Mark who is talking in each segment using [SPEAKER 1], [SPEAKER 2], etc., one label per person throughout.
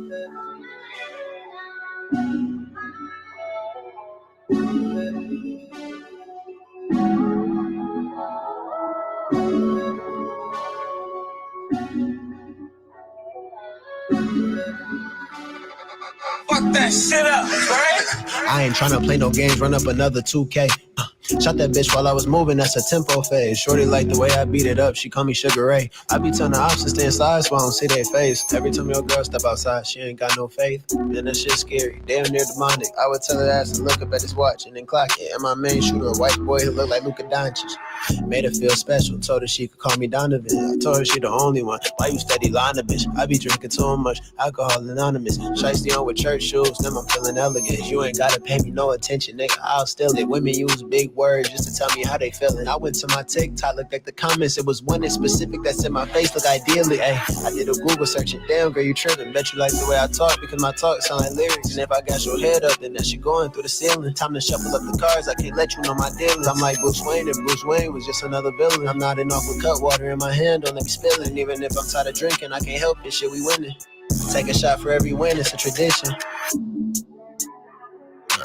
[SPEAKER 1] Fuck that shit up, right? I ain't tryna play no games, run up another 2K. Shot that bitch while I was moving, that's a tempo phase. Shorty like the way I beat it up, she call me Sugar Ray. I be telling the ops to stay inside so I don't see their face. Every time your girl step outside, she ain't got no faith. Then that shit scary, damn near demonic. I would tell her ass to look up at his watch and then clock it. And my main shooter, a white boy who look like Luka Doncic. Made her feel special, told her she could call me Donovan. I told her she the only one, why you steady lying to bitch? I be drinking too much, alcohol anonymous. Shiesty on with church shoes, then I'm feeling elegant. You ain't gotta pay me no attention, nigga, I'll steal it. Women use big words just to tell me how they feeling. I went to my TikTok, looked at the comments, it was one in specific that said my face look ideally. Ay, I did a Google search and damn girl you tripping. Bet you like the way I talk because my talk sound like lyrics. And if I got your head up, then that shit going through the ceiling. Time to shuffle up the cards, I can't let you know my dealings. I'm like Bruce Wayne and Bruce Wayne was just another villain. I'm nodding off with cut water in my hand, don't let me spill it. Even if I'm tired of drinking, I can't help it, shit we winning. Take a shot for every win, it's a tradition.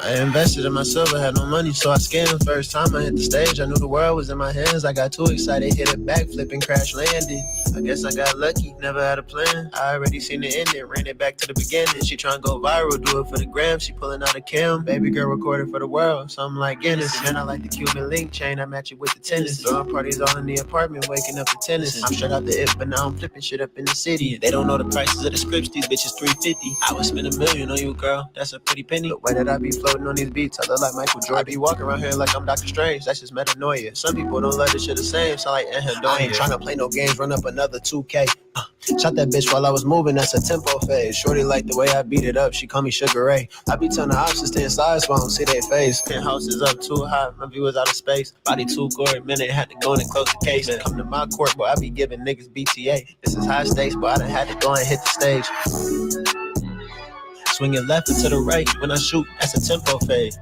[SPEAKER 1] I invested in myself, I had no money, so I scammed. First time I hit the stage, I knew the world was in my hands. I got too excited, hit a backflip and crash landed. I guess I got lucky, never had a plan. I already seen the ending, ran it back to the beginning. She tryna go viral, do it for the gram, she pulling out a cam. Baby girl recorded for the world, something like Guinness. And I like the Cuban link chain, I match it with the tennis. Throwing parties all in the apartment, waking up to tennis. I'm straight out the it, but now I'm flipping shit up in the city. They don't know the prices of the scripts, these bitches $350. I would spend $1 million on you, girl, that's a pretty penny. The way that I be floating on these beats, I look like Michael Jordan. I be walking around here like I'm Doctor Strange, that's just metanoia. Some people don't love this shit the same, sound like anhedonia. I ain't tryna play no games, run up another 2K. Shot that bitch while I was moving, that's a tempo phase. Shorty like the way I beat it up, she call me Sugar Ray. I be telling the ops to stay inside so I don't see their face. Penthouse is up too high, my view is out of space. Body too gory, minute had to go in and close the case. Come to my court, boy, I be giving niggas BTA. This is high stakes, but I done had to go and hit the stage. Swinging left and to the right, when I shoot, that's a tempo fade.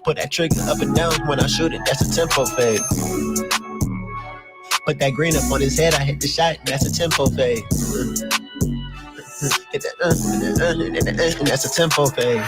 [SPEAKER 1] Put that trigger up and down, when I shoot it, that's a tempo fade. Put that green up on his head, I hit the shot, that's a tempo fade. Hit that, and that's a tempo fade.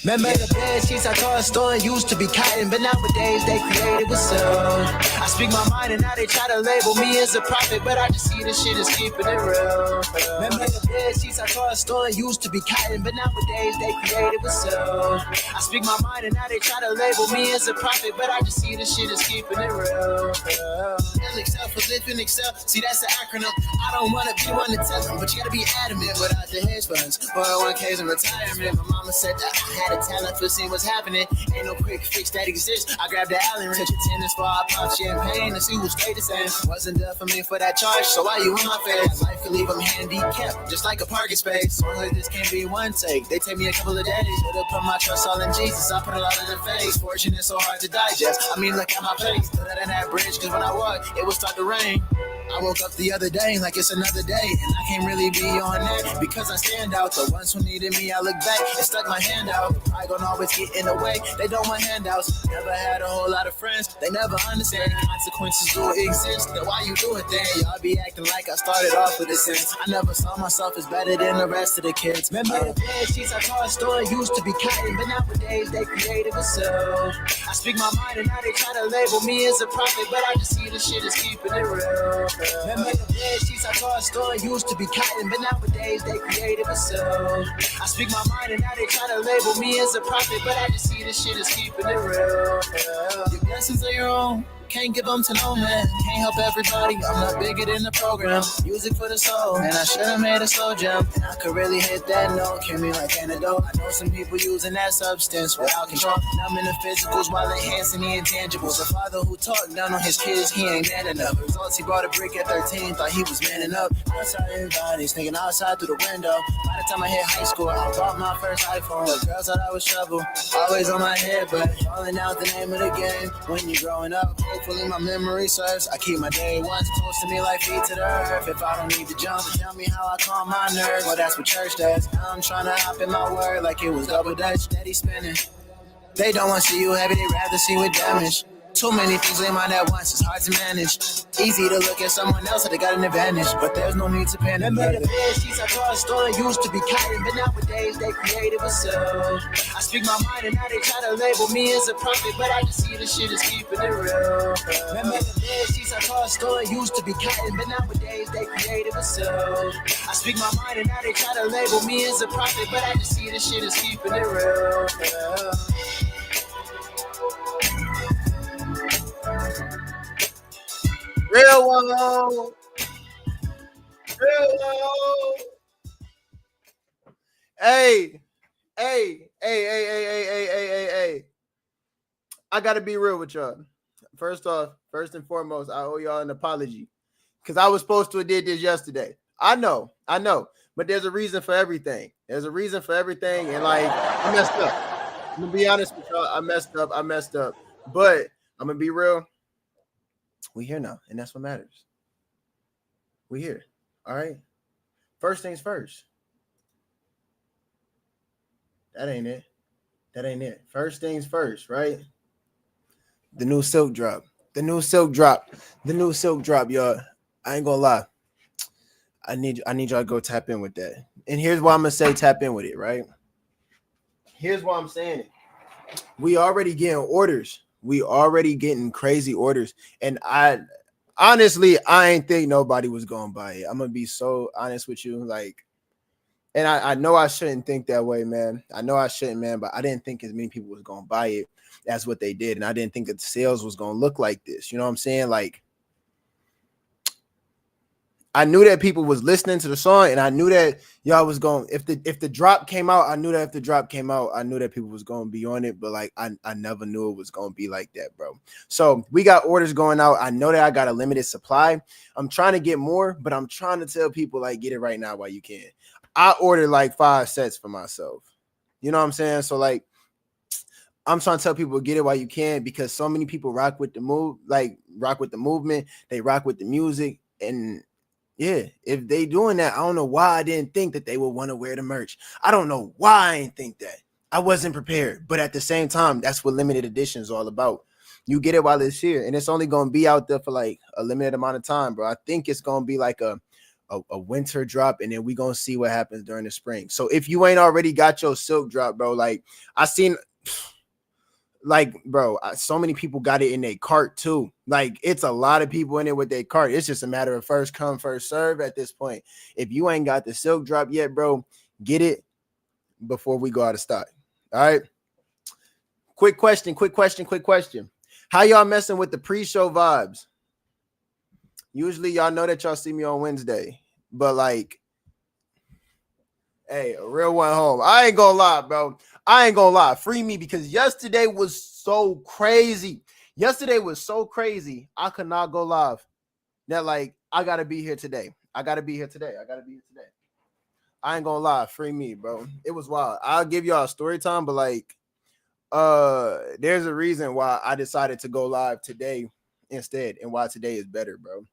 [SPEAKER 1] Remember the bed sheets I tossed store used to be cotton, but nowadays they created with soul. I speak my mind and now they try to label me as a prophet, but I just see this shit is keeping it real. Remember the bed sheets I tossed store used to be cotton, but nowadays they created with soul. I speak my mind and now they try to label me as a prophet, but I just see this shit is keeping it real. LXL for live and excel, see that's the acronym. I don't wanna be one to tell them, but you gotta be adamant without the hedge funds. 401ks and retirement, my mama said that I had a talent for seeing what's happening. Ain't no quick fix that exists. I grabbed the Allen ring, took a tennis ball, pop champagne to see who stayed the same. Wasn't there for me for that charge, so why you in my face? Life could leave them handicapped, just like a parking space. Songs like this can't be one take, they take me a couple of days. Should've put my trust all in Jesus, I put a lot in the face. Fortune is so hard to digest, I mean look at my face. Stood in that bridge, cause when I walk, it would start to rain. I woke up the other day like it's another day, and I can't really be on that because I stand out. The ones who needed me, I look back and stuck my hand out. I gon' always get in the way, they don't want handouts. Never had a whole lot of friends, they never understand. Consequences do exist, then why you doing things? Y'all be acting like I started off with a sense. I never saw myself as better than the rest of the kids. Remember the bed sheets I tossed store used to be cotton, but nowadays they created with soul. I speak my mind and now they try to label me as a prophet, but I just see the shit is keeping it real. Remember the bed sheets I tossed store used to be cotton, but nowadays they created with soul. I speak my mind and now they try to label me as a prophet, but I just see the shit is keeping it real. Your blessings are your own. can't give them to no man. Can't help everybody, I'm not bigger than the program. Music for the soul, and I should have made a slow jump. And I could really hit that note, cure me like antidote. I know some people using that substance without control. Numbing the physicals while enhancing the intangibles. A father who talked down on his kids, he ain't man enough. Results, he brought a brick at 13, thought he was manning up. Outside everybody, sneaking outside through the window. By the time I hit high school, I bought my first iPhone. The girls thought I was trouble, always on my head, but falling out the name of the game. When you're growing up, hopefully my memory serves. I keep my day ones close to me like feet to the earth. If I don't need to jump, tell me how I calm my nerves. Well, that's what church does. Now I'm trying to hop in my word like it was double dutch, steady spinning. They don't want to see you heavy, they rather see with damage. Too many things in mind at once, it's hard to manage. Easy to look at someone else that they got an advantage, but there's no need to panic. Remember the bed sheets I thought a store used to be cotton, but nowadays they creative as so. I speak my mind and now they try to label me as a prophet, but I just see the shit is keeping it real. Remember the bed sheets I thought a store used to be cotton, but nowadays they creative as so. I speak my mind and now they try to label me as a prophet, but I just see the shit is keeping it real. Real one, real one. Hey. I gotta be real with y'all. First and foremost, I owe y'all an apology because I was supposed to have did this yesterday. I know, but there's a reason for everything. And like I messed up. I'm gonna be honest with y'all. I messed up. But I'm gonna be real. We here now, and that's what matters. We here. All right. First things first. That ain't it. First things first, right? The new silk drop, y'all. I ain't gonna lie. I need y'all to go tap in with that. And here's why I'm gonna say tap in with it, right? Here's why I'm saying it. We already getting orders. We already getting crazy orders. And I ain't think nobody was gonna buy it. I'm gonna be so honest with you. Like, and I know I shouldn't think that way, man. I know I shouldn't, man, but I didn't think as many people was gonna buy it as what they did. And I didn't think that the sales was gonna look like this. You know what I'm saying? Like, I knew that people was listening to the song, and I knew that y'all was going. If the drop came out, I knew that if the drop came out, I knew that people was going to be on it. But like, I never knew it was going to be like that, bro. So we got orders going out. I know that I got a limited supply. I'm trying to get more, but I'm trying to tell people like, get it right now while you can. I ordered like 5 sets for myself. You know what I'm saying? So like, I'm trying to tell people get it while you can because so many people rock with the movement. They rock with the music and. Yeah, if they doing that, I don't know why I didn't think that they would want to wear the merch. I don't know why I didn't think that. I wasn't prepared. But at the same time, that's what limited edition is all about. You get it while it's here. And it's only going to be out there for like a limited amount of time, bro. I think it's going to be like a winter drop, and then we going to see what happens during the spring. So if you ain't already got your silk drop, bro, like I seen... Like, bro, so many people got it in their cart too. Like, it's a lot of people in it with their cart. It's just a matter of first come, first serve at this point. If you ain't got the silk drop yet, bro, get it before we go out of stock. All right. Quick question. How y'all messing with the pre-show vibes? Usually y'all know that y'all see me on Wednesday, but like, hey, a real one home. I ain't gonna lie, bro. Free me because yesterday was so crazy. I could not go live. That like I gotta be here today. I ain't gonna lie. Free me, bro. It was wild. I'll give y'all a story time, but like, there's a reason why I decided to go live today instead, and why today is better, bro.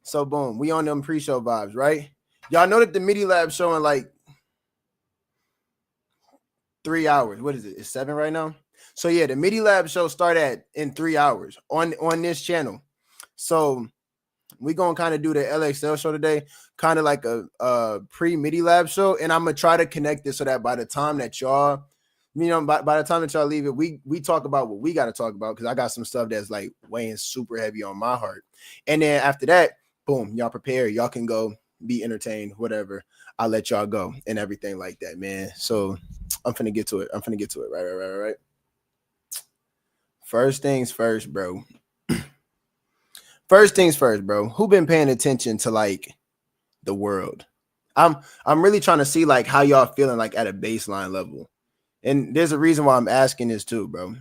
[SPEAKER 1] So boom, we on them pre-show vibes, right? Y'all know that the MidiLab showing like 3 hours. What is it? It's 7 right now. So yeah, the MidiLab show start in 3 hours on this channel. So we gonna kind of do the LXL show today, kind of like a pre-MidiLab show, and I'm gonna try to connect it so that by the time that y'all, by the time that y'all leave it, we talk about what we got to talk about because I got some stuff that's like weighing super heavy on my heart. And then after that, boom, y'all prepare. Y'all can go be entertained, whatever. I'll let y'all go and everything like that, man. So I'm finna get to it. Right. First things first, bro.
[SPEAKER 2] First things first, bro. Who been paying attention to like the world? I'm really trying to see like how y'all feeling like at a baseline level. And there's a reason why I'm asking this too, bro.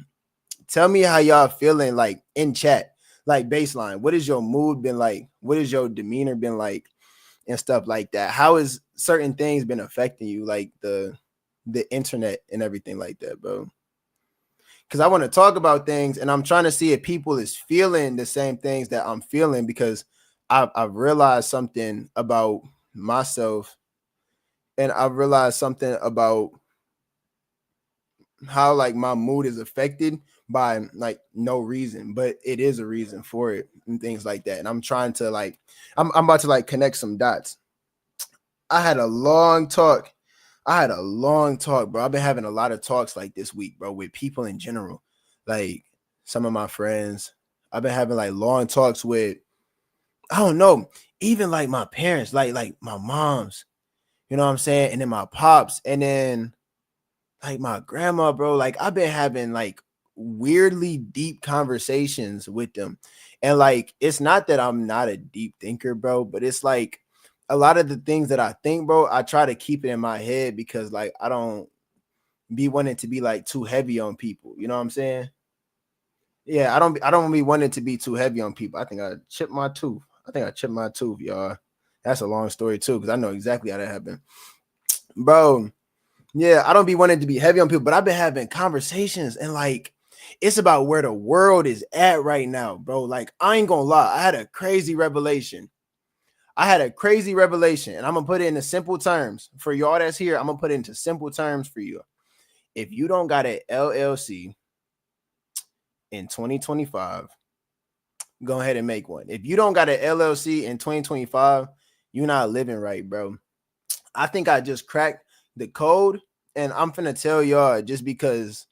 [SPEAKER 2] Tell me how y'all feeling like in chat, like baseline. What is your mood been like? What is your demeanor been like and stuff like that? How has certain things been affecting you, like the internet and everything like that, bro? Because I want to talk about things and I'm trying to see if people is feeling the same things that I'm feeling because I've realized something about myself and I've realized something about how like my mood is affected by like no reason, but it is a reason for it and things like that. And I'm trying to like, I'm about to like connect some dots. I had a long talk. Bro. I've been having a lot of talks like this week, bro, with people in general. Like some of my friends. I've been having like long talks with, I don't know, even like my parents, like my moms, you know what I'm saying? And then my pops, and then like my grandma, bro. Like I've been having like weirdly deep conversations with them. And like it's not that I'm not a deep thinker, bro, but it's like a lot of the things that I think, bro, I try to keep it in my head because like I don't be wanting to be like too heavy on people. You know what I'm saying? Yeah, I don't be wanting to be too heavy on people. I think I chipped my tooth. Y'all. That's a long story too, because I know exactly how that happened. Bro, yeah, I don't be wanting to be heavy on people, but I've been having conversations and like it's about where the world is at right now, bro. Like, I ain't gonna lie, I had a crazy revelation. And I'm gonna put it into simple terms for y'all that's here. I'm gonna put it into simple terms for you. If you don't got an LLC in 2025, go ahead and make one. If you don't got an LLC in 2025, you're not living right, bro. I think I just cracked the code, and I'm finna tell y'all just because,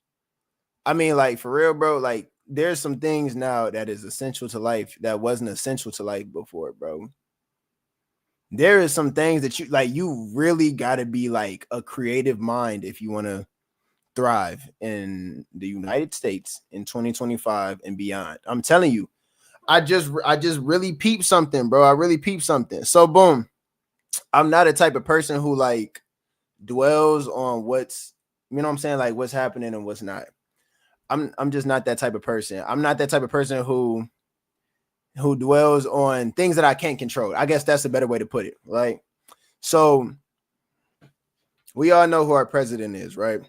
[SPEAKER 2] I mean, like for real, bro, like there's some things now that is essential to life that wasn't essential to life before, bro. There is some things that you really got to be like a creative mind if you want to thrive in the United States in 2025 and beyond. I'm telling you, I just really peeped something, bro. I really peeped something. So boom, I'm not a type of person who like dwells on what's, you know what I'm saying, like what's happening and what's not. I'm just not that type of person. I'm not that type of person who dwells on things that I can't control. I guess that's a better way to put it, right? So we all know who our president is, right?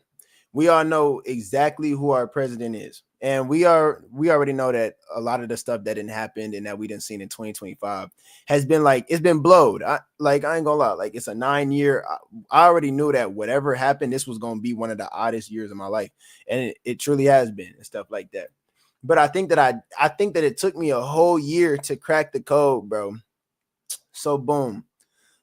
[SPEAKER 2] We all know exactly who our president is. And we already know that a lot of the stuff that didn't happen and that we didn't see in 2025 has been like, it's been blowed. I ain't gonna lie, like it's a 9-year. I already knew that whatever happened, this was gonna be one of the oddest years of my life. And it truly has been and stuff like that. But I think that it took me a whole year to crack the code, bro. So boom,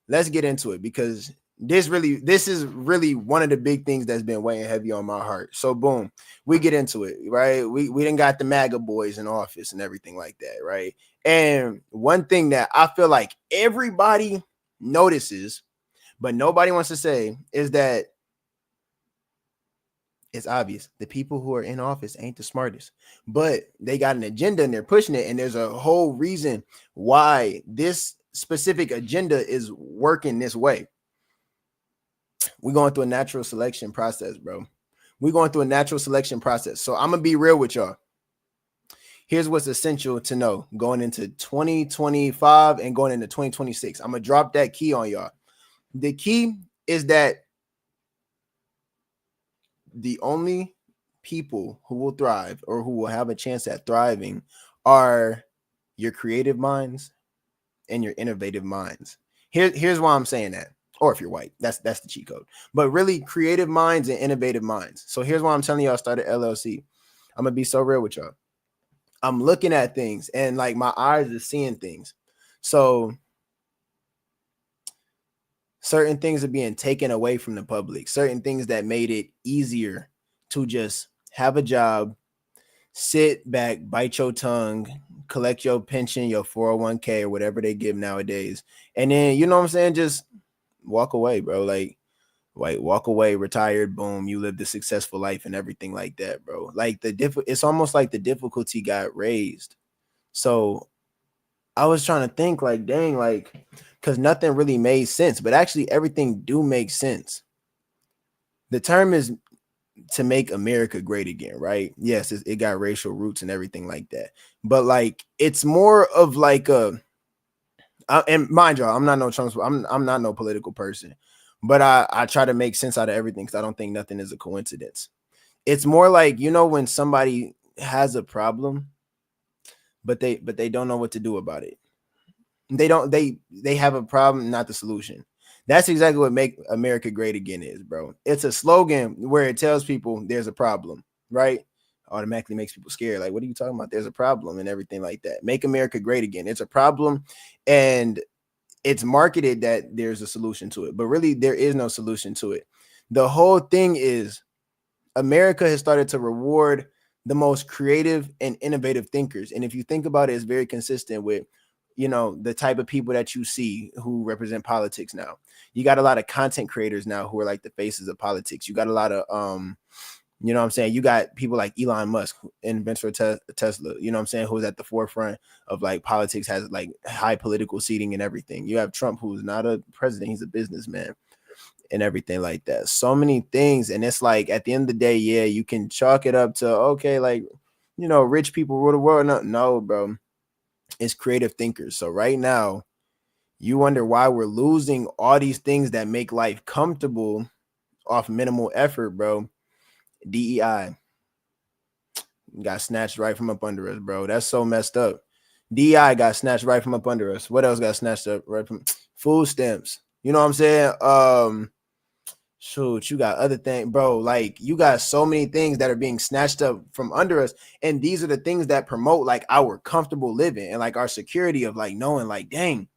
[SPEAKER 2] let's get into it because this is really one of the big things that's been weighing heavy on my heart. So boom, we get into it, right? We didn't got the MAGA boys in office and everything like that, right? And one thing that I feel like everybody notices, but nobody wants to say, is that it's obvious the people who are in office ain't the smartest, but they got an agenda and they're pushing it. And there's a whole reason why this specific agenda is working this way. We're going through a natural selection process, bro. So I'm going to be real with y'all. Here's what's essential to know going into 2025 and going into 2026. I'm going to drop that key on y'all. The key is that the only people who will thrive or who will have a chance at thriving are your creative minds and your innovative minds. Here's why I'm saying that. Or if you're white, that's the cheat code. But really, creative minds and innovative minds. So here's why I'm telling y'all start an LLC. I'm gonna be so real with y'all. I'm looking at things and like my eyes are seeing things. So certain things are being taken away from the public. Certain things that made it easier to just have a job, sit back, bite your tongue, collect your pension, your 401k or whatever they give nowadays. And then, you know what I'm saying? Just walk away, bro. Like walk away, retired, boom, you lived a successful life and everything like that, bro. Like it's almost like the difficulty got raised. So I was trying to think like, dang, like, because nothing really made sense, but actually everything do make sense. The term is to make America great again, right? Yes, it got racial roots and everything like that, but like it's more of like and mind y'all, I'm not no Trump's, I'm not no political person, but I try to make sense out of everything because I don't think nothing is a coincidence. It's more like, you know, when somebody has a problem, but they don't know what to do about it. They have a problem, not the solution. That's exactly what make America great again is, bro. It's a slogan where it tells people there's a problem, right? Automatically makes people scared. Like, what are you talking about? There's a problem and everything like that. Make America great again. It's a problem, and it's marketed that there's a solution to it, but really there is no solution to it. The whole thing is America has started to reward the most creative and innovative thinkers. And if you think about it, it's very consistent with, you know, the type of people that you see who represent politics now. You got a lot of content creators now who are like the faces of politics. You got a lot of you know what I'm saying? You got people like Elon Musk, inventor of Tesla, you know what I'm saying, who's at the forefront of like politics, has like high political seating and everything. You have Trump, who's not a president, he's a businessman and everything like that. So many things. And it's like at the end of the day, yeah, you can chalk it up to, okay, like, you know, rich people rule the world. No, bro. It's creative thinkers. So right now, you wonder why we're losing all these things that make life comfortable off minimal effort, bro. DEI got snatched right from up under us, bro. That's so messed up. DEI got snatched right from up under us. What else got snatched up right from food stamps? You know what I'm saying? Shoot, you got other things, bro. Like you got so many things that are being snatched up from under us, and these are the things that promote like our comfortable living and like our security of like knowing, like, dang,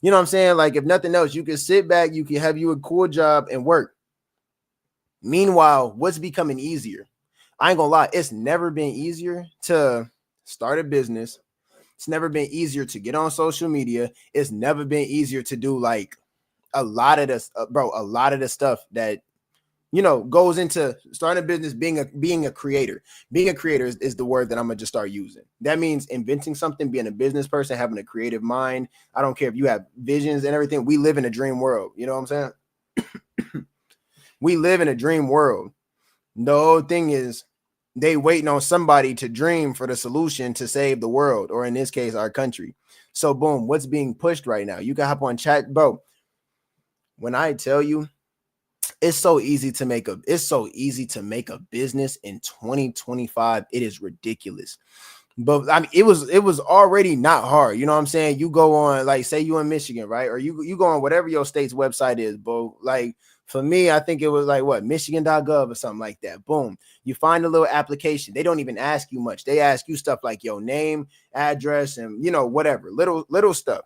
[SPEAKER 2] you know what I'm saying? Like if nothing else, you can sit back, you can have you a cool job and work. Meanwhile, what's becoming easier? I ain't gonna lie, it's never been easier to start a business. It's never been easier to get on social media. It's never been easier to do like a lot of this, bro. A lot of the stuff that, you know, goes into starting a business, being a creator. Being a creator is the word that I'm gonna just start using. That means inventing something, being a business person, having a creative mind. I don't care if you have visions and everything. We live in a dream world. You know what I'm saying? We live in a dream world. The whole thing is they waiting on somebody to dream for the solution to save the world, or in this case, our country. So boom, what's being pushed right now? You can hop on chat, bro. When I tell you, it's so easy to make a business in 2025. It is ridiculous. But I mean, it was already not hard. You know what I'm saying? You go on, like, say you in Michigan, right? Or you go on whatever your state's website is, bro. Like for me, I think it was like what, Michigan.gov or something like that. Boom. You find a little application. They don't even ask you much. They ask you stuff like your name, address, and you know, whatever, little stuff.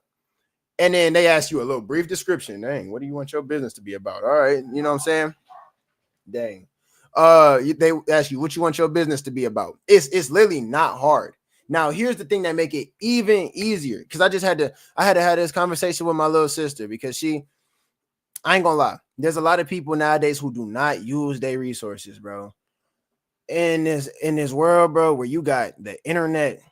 [SPEAKER 2] And then they ask you a little brief description. Dang, what do you want your business to be about? All right, you know what I'm saying? Dang. They ask you what you want your business to be about. It's literally not hard. Now, here's the thing that make it even easier. Because I had to have this conversation with my little sister because I ain't gonna lie. There's a lot of people nowadays who do not use their resources, bro. In this world, bro, where you got the internet,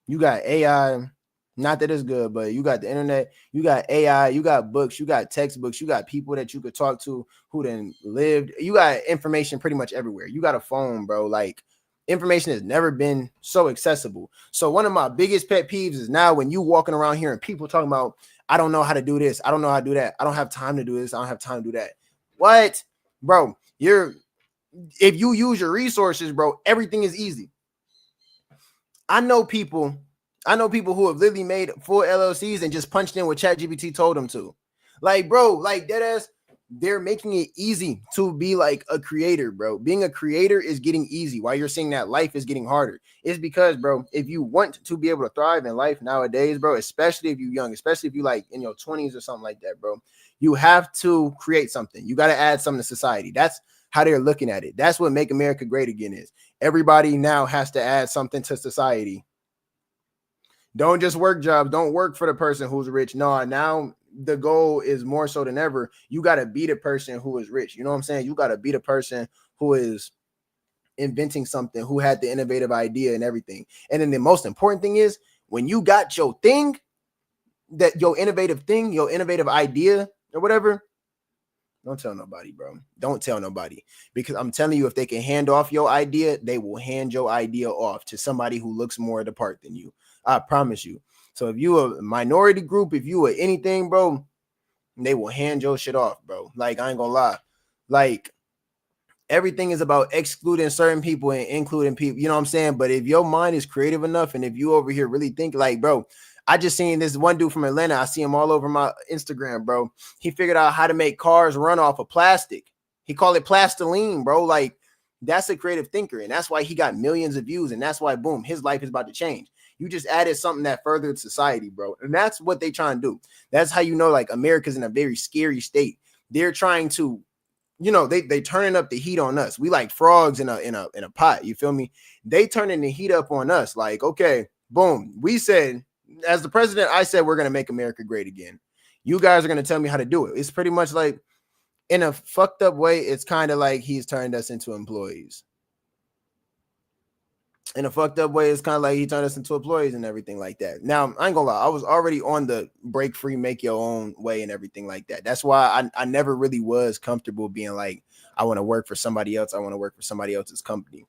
[SPEAKER 2] you got AI. Not that it's good, but you got the internet, you got AI, you got books, you got textbooks, you got people that you could talk to who then lived. You got information pretty much everywhere. You got a phone, bro. Like information has never been so accessible. So one of my biggest pet peeves is now when you walking around here and people talking about, I don't know how to do this. I don't know how to do that. I don't have time to do this. I don't have time to do that. What? Bro, if you use your resources, bro, everything is easy. I know people who have literally made full LLCs and just punched in what ChatGPT told them to. Like, bro, like deadass, they're making it easy to be like a creator, bro. Being a creator is getting easy. While you're saying that life is getting harder, it's because, bro, if you want to be able to thrive in life nowadays, bro, especially if you're young, especially if you like in your 20s or something like that, bro, you have to create something. You got to add something to society. That's how they're looking at it. That's what Make America Great Again is. Everybody now has to add something to society. Don't just work jobs. Don't work for the person who's rich. No, now the goal is more so than ever. You got to be the person who is rich. You know what I'm saying? You got to be the person who is inventing something, who had the innovative idea and everything. And then the most important thing is when you got your thing, that your innovative thing, your innovative idea or whatever, don't tell nobody, bro. Don't tell nobody, because I'm telling you, if they can hand off your idea, they will hand your idea off to somebody who looks more the part than you. I promise you. So if you a minority group, if you are anything, bro, they will hand your shit off, bro. Like, I ain't gonna lie. Like, everything is about excluding certain people and including people, you know what I'm saying? But if your mind is creative enough, and if you over here really think, like, bro, I just seen this one dude from Atlanta. I see him all over my Instagram, bro. He figured out how to make cars run off of plastic. He called it plastiline, bro. Like, that's a creative thinker, and that's why he got millions of views, and that's why, boom, his life is about to change. You just added something that furthered society, bro. And that's what they trying to do. That's how you know, like, America's in a very scary state. They're trying to, you know, they turning up the heat on us. We like frogs in a pot. You feel me? They turning the heat up on us. Like, okay, boom. We said, as the president, I said we're gonna make America great again. You guys are gonna tell me how to do it. It's pretty much like, in a fucked up way, it's kind of like he's turned us into employees. In a fucked up way, it's kind of like he turned us into employees and everything like that. Now, I ain't gonna lie, I was already on the break free, make your own way and everything like that. That's why I never really was comfortable being like, I want to work for somebody else. I want to work for somebody else's company.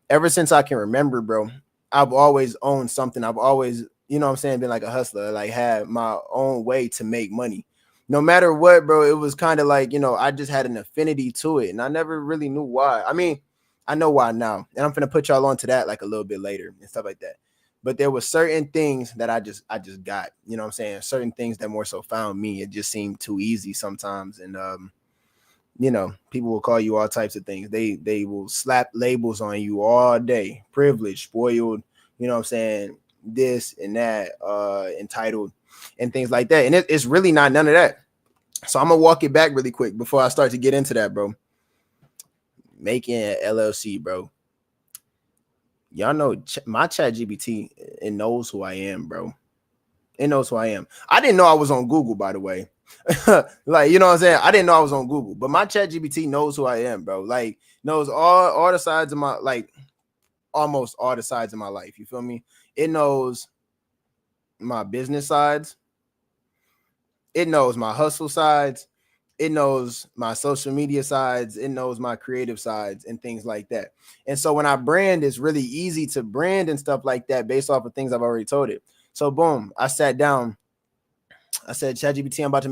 [SPEAKER 2] Ever since I can remember, bro, I've always owned something. I've always, you know what I'm saying, been like a hustler, like had my own way to make money. No matter what, bro, it was kind of like, you know, I just had an affinity to it, and I never really knew why. I mean, I know why now, and I'm gonna put y'all on to that like a little bit later and stuff like that. But there were certain things that I just got, you know what I'm saying? Certain things that more so found me. It just seemed too easy sometimes. And you know, people will call you all types of things. They will slap labels on you all day. Privileged, spoiled, you know what I'm saying? This and that, entitled, and things like that. And it's really not none of that. So I'm gonna walk it back really quick before I start to get into that, bro. Making an LLC, bro. Y'all know my ChatGPT, it knows who I am, bro. It knows who I am. I didn't know I was on Google, by the way. Like, you know what I'm saying? I didn't know I was on Google, but my ChatGPT knows who I am, bro. Like, knows all the sides of my, like, almost all the sides of my life. You feel me? It knows my business sides. It knows my hustle sides. It knows my social media sides. It knows my creative sides and things like that. And so when I brand, it's really easy to brand and stuff like that based off of things I've already told it. So boom, I sat down. I said, ChatGPT, I'm about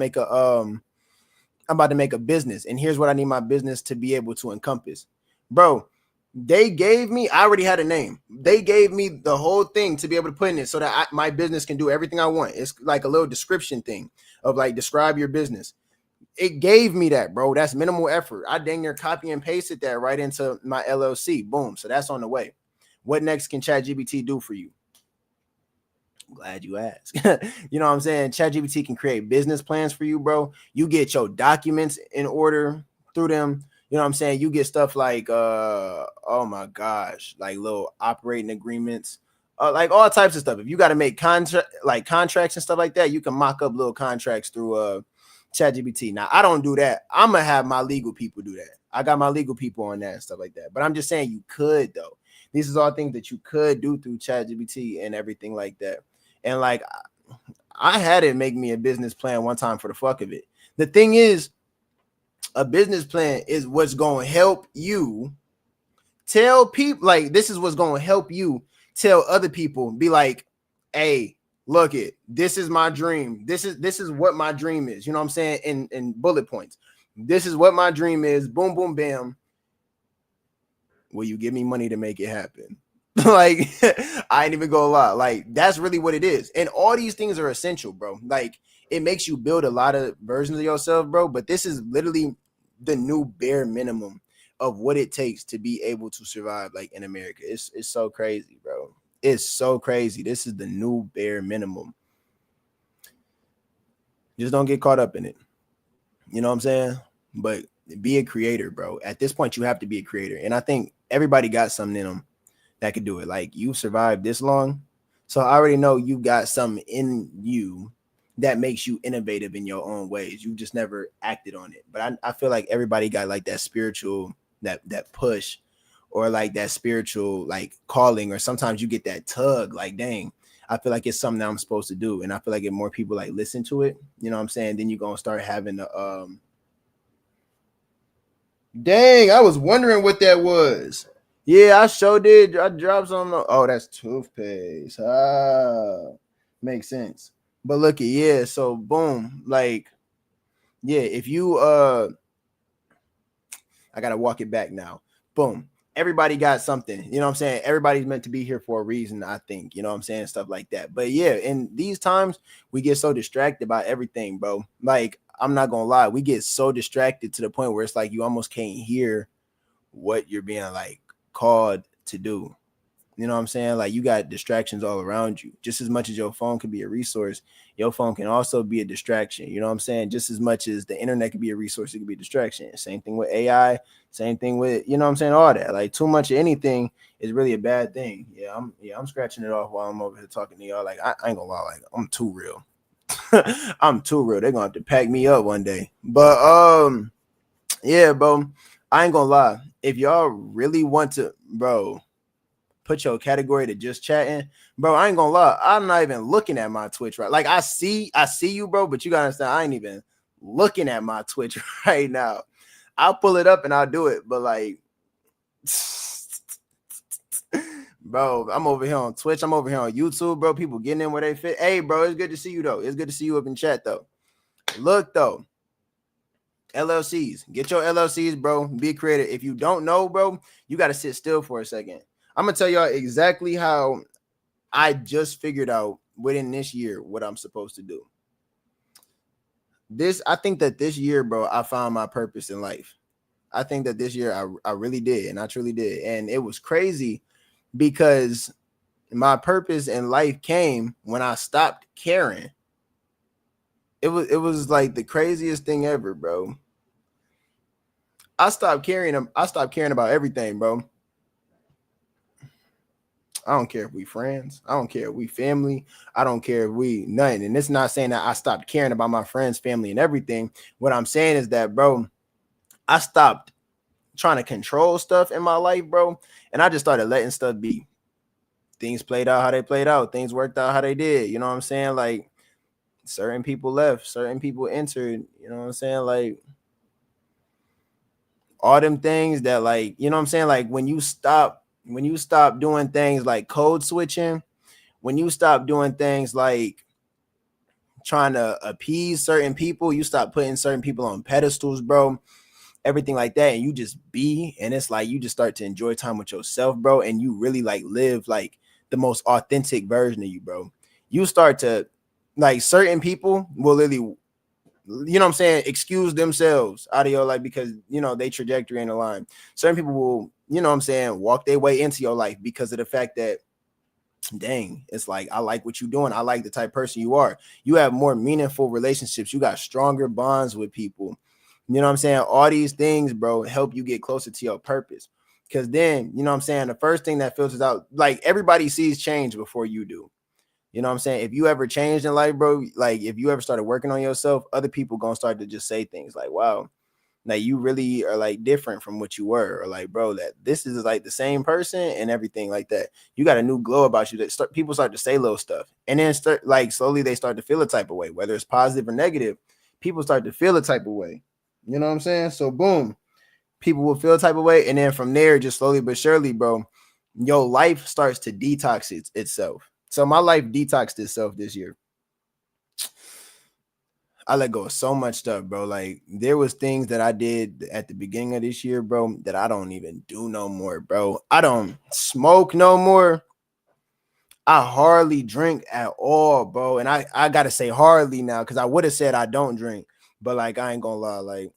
[SPEAKER 2] to make a business, and here's what I need my business to be able to encompass. Bro, they gave me, I already had a name. They gave me the whole thing to be able to put in it so that my business can do everything I want. It's like a little description thing of like, describe your business. It gave me that, bro. That's minimal effort. I dang near copy and pasted that right into my LLC. Boom. So that's on the way. What next can ChatGPT do for you? I'm glad you asked. You know what I'm saying? ChatGPT can create business plans for you, bro. You get your documents in order through them. You know what I'm saying? You get stuff like, oh my gosh, like little operating agreements, like all types of stuff. If you got to make contracts and stuff like that, you can mock up little contracts through ChatGPT. Now, I don't do that. I'm gonna have my legal people do that. I got my legal people on that and stuff like that. But I'm just saying you could, though. These is all things that you could do through ChatGPT and everything like that. And like, I had it make me a business plan one time for the fuck of it. The thing is, a business plan is what's going to help you tell people, like, this is what's going to help you tell other people, be like, hey, look it, this is my dream. This is what my dream is. You know what I'm saying? In bullet points. This is what my dream is. Boom, boom, bam. Will you give me money to make it happen? Like, I ain't even gonna lie. Like, that's really what it is. And all these things are essential, bro. Like, it makes you build a lot of versions of yourself, bro. But this is literally the new bare minimum of what it takes to be able to survive, like, in America. It's so crazy, bro. It's so crazy. This is the new bare minimum. Just don't get caught up in it. You know what I'm saying? But be a creator, bro. At this point, you have to be a creator. And I think everybody got something in them that could do it. Like, you survived this long, so I already know you got something in you that makes you innovative in your own ways. You just never acted on it. But I feel like everybody got like that spiritual, that push, or like that spiritual like calling, or sometimes you get that tug, like, dang, I feel like it's something that I'm supposed to do. And I feel like if more people like listen to it, you know what I'm saying, then you're gonna start having the dang, I was wondering what that was. Yeah, I sure did. I dropped some. Oh, that's toothpaste. Makes sense. But look at, yeah, so boom, like, yeah, if you I gotta walk it back now. Boom. Everybody got something. You know what I'm saying? Everybody's meant to be here for a reason, I think. You know what I'm saying? Stuff like that. But yeah, in these times, we get so distracted by everything, bro. Like, I'm not gonna lie, we get so distracted to the point where it's like you almost can't hear what you're being like called to do. You know what I'm saying? Like, you got distractions all around you. Just as much as your phone can be a resource, your phone can also be a distraction. You know what I'm saying? Just as much as the internet can be a resource, it can be a distraction. Same thing with AI. Same thing with, you know what I'm saying? All that. Like, too much of anything is really a bad thing. I'm scratching it off while I'm over here talking to y'all. Like, I ain't gonna lie, like, I'm too real. I'm too real. They're gonna have to pack me up one day. But yeah, bro. I ain't gonna lie. If y'all really want to, bro, put your category to just chatting, bro. I ain't gonna lie, I'm not even looking at my Twitch, right? Like, I see you, bro, but you gotta understand, I ain't even looking at my Twitch right now. I'll pull it up and I'll do it, but like, bro, I'm over here on Twitch, I'm over here on YouTube, bro. People getting in where they fit. Hey, bro, it's good to see you though. It's good to see you up in chat though. Look though, LLCs, get your LLCs, bro. Be creative. If you don't know, bro, you got to sit still for a second. I'm gonna tell y'all exactly how I just figured out within this year what I'm supposed to do. I think that this year, bro, I found my purpose in life. I think that this year I really did, and I truly did. And it was crazy because my purpose in life came when I stopped caring. It was like the craziest thing ever, bro. I stopped caring about everything, bro. I don't care if we friends. I don't care if we family. I don't care if we nothing. And it's not saying that I stopped caring about my friends, family, and everything. What I'm saying is that, bro, I stopped trying to control stuff in my life, bro. And I just started letting stuff be. Things played out how they played out. Things worked out how they did. You know what I'm saying? Like, certain people left, certain people entered. You know what I'm saying? Like, all them things that, like, you know what I'm saying? Like, when you stop doing things like code switching, when you stop doing things like trying to appease certain people, you stop putting certain people on pedestals, bro, everything like that, and you just be, and it's like you just start to enjoy time with yourself, bro, and you really like live like the most authentic version of you, bro. You start to, like, certain people will literally, you know what I'm saying, excuse themselves out of your life because, you know, they trajectory in the line. Certain people will, you know what I'm saying, walk their way into your life because of the fact that, dang, it's like, I like what you're doing. I like the type of person you are. You have more meaningful relationships. You got stronger bonds with people. You know what I'm saying? All these things, bro, help you get closer to your purpose. Because then, you know what I'm saying, the first thing that filters out, like, everybody sees change before you do. You know what I'm saying? If you ever changed in life, bro, like, if you ever started working on yourself, other people gonna start to just say things like, wow, like, you really are like different from what you were, or like, bro, that this is like the same person and everything like that. You got a new glow about you that people start to say little stuff, and then start, like, slowly they start to feel a type of way, whether it's positive or negative. People start to feel a type of way. You know what I'm saying? So boom, people will feel a type of way, and then from there, just slowly but surely, bro, your life starts to detox itself. So my life detoxed itself this year. I let go of so much stuff, bro. Like, there was things that I did at the beginning of this year, bro, that I don't even do no more, bro. I don't smoke no more. I hardly drink at all, bro. And I gotta say hardly now, because I would have said I don't drink, but like, I ain't gonna lie, like,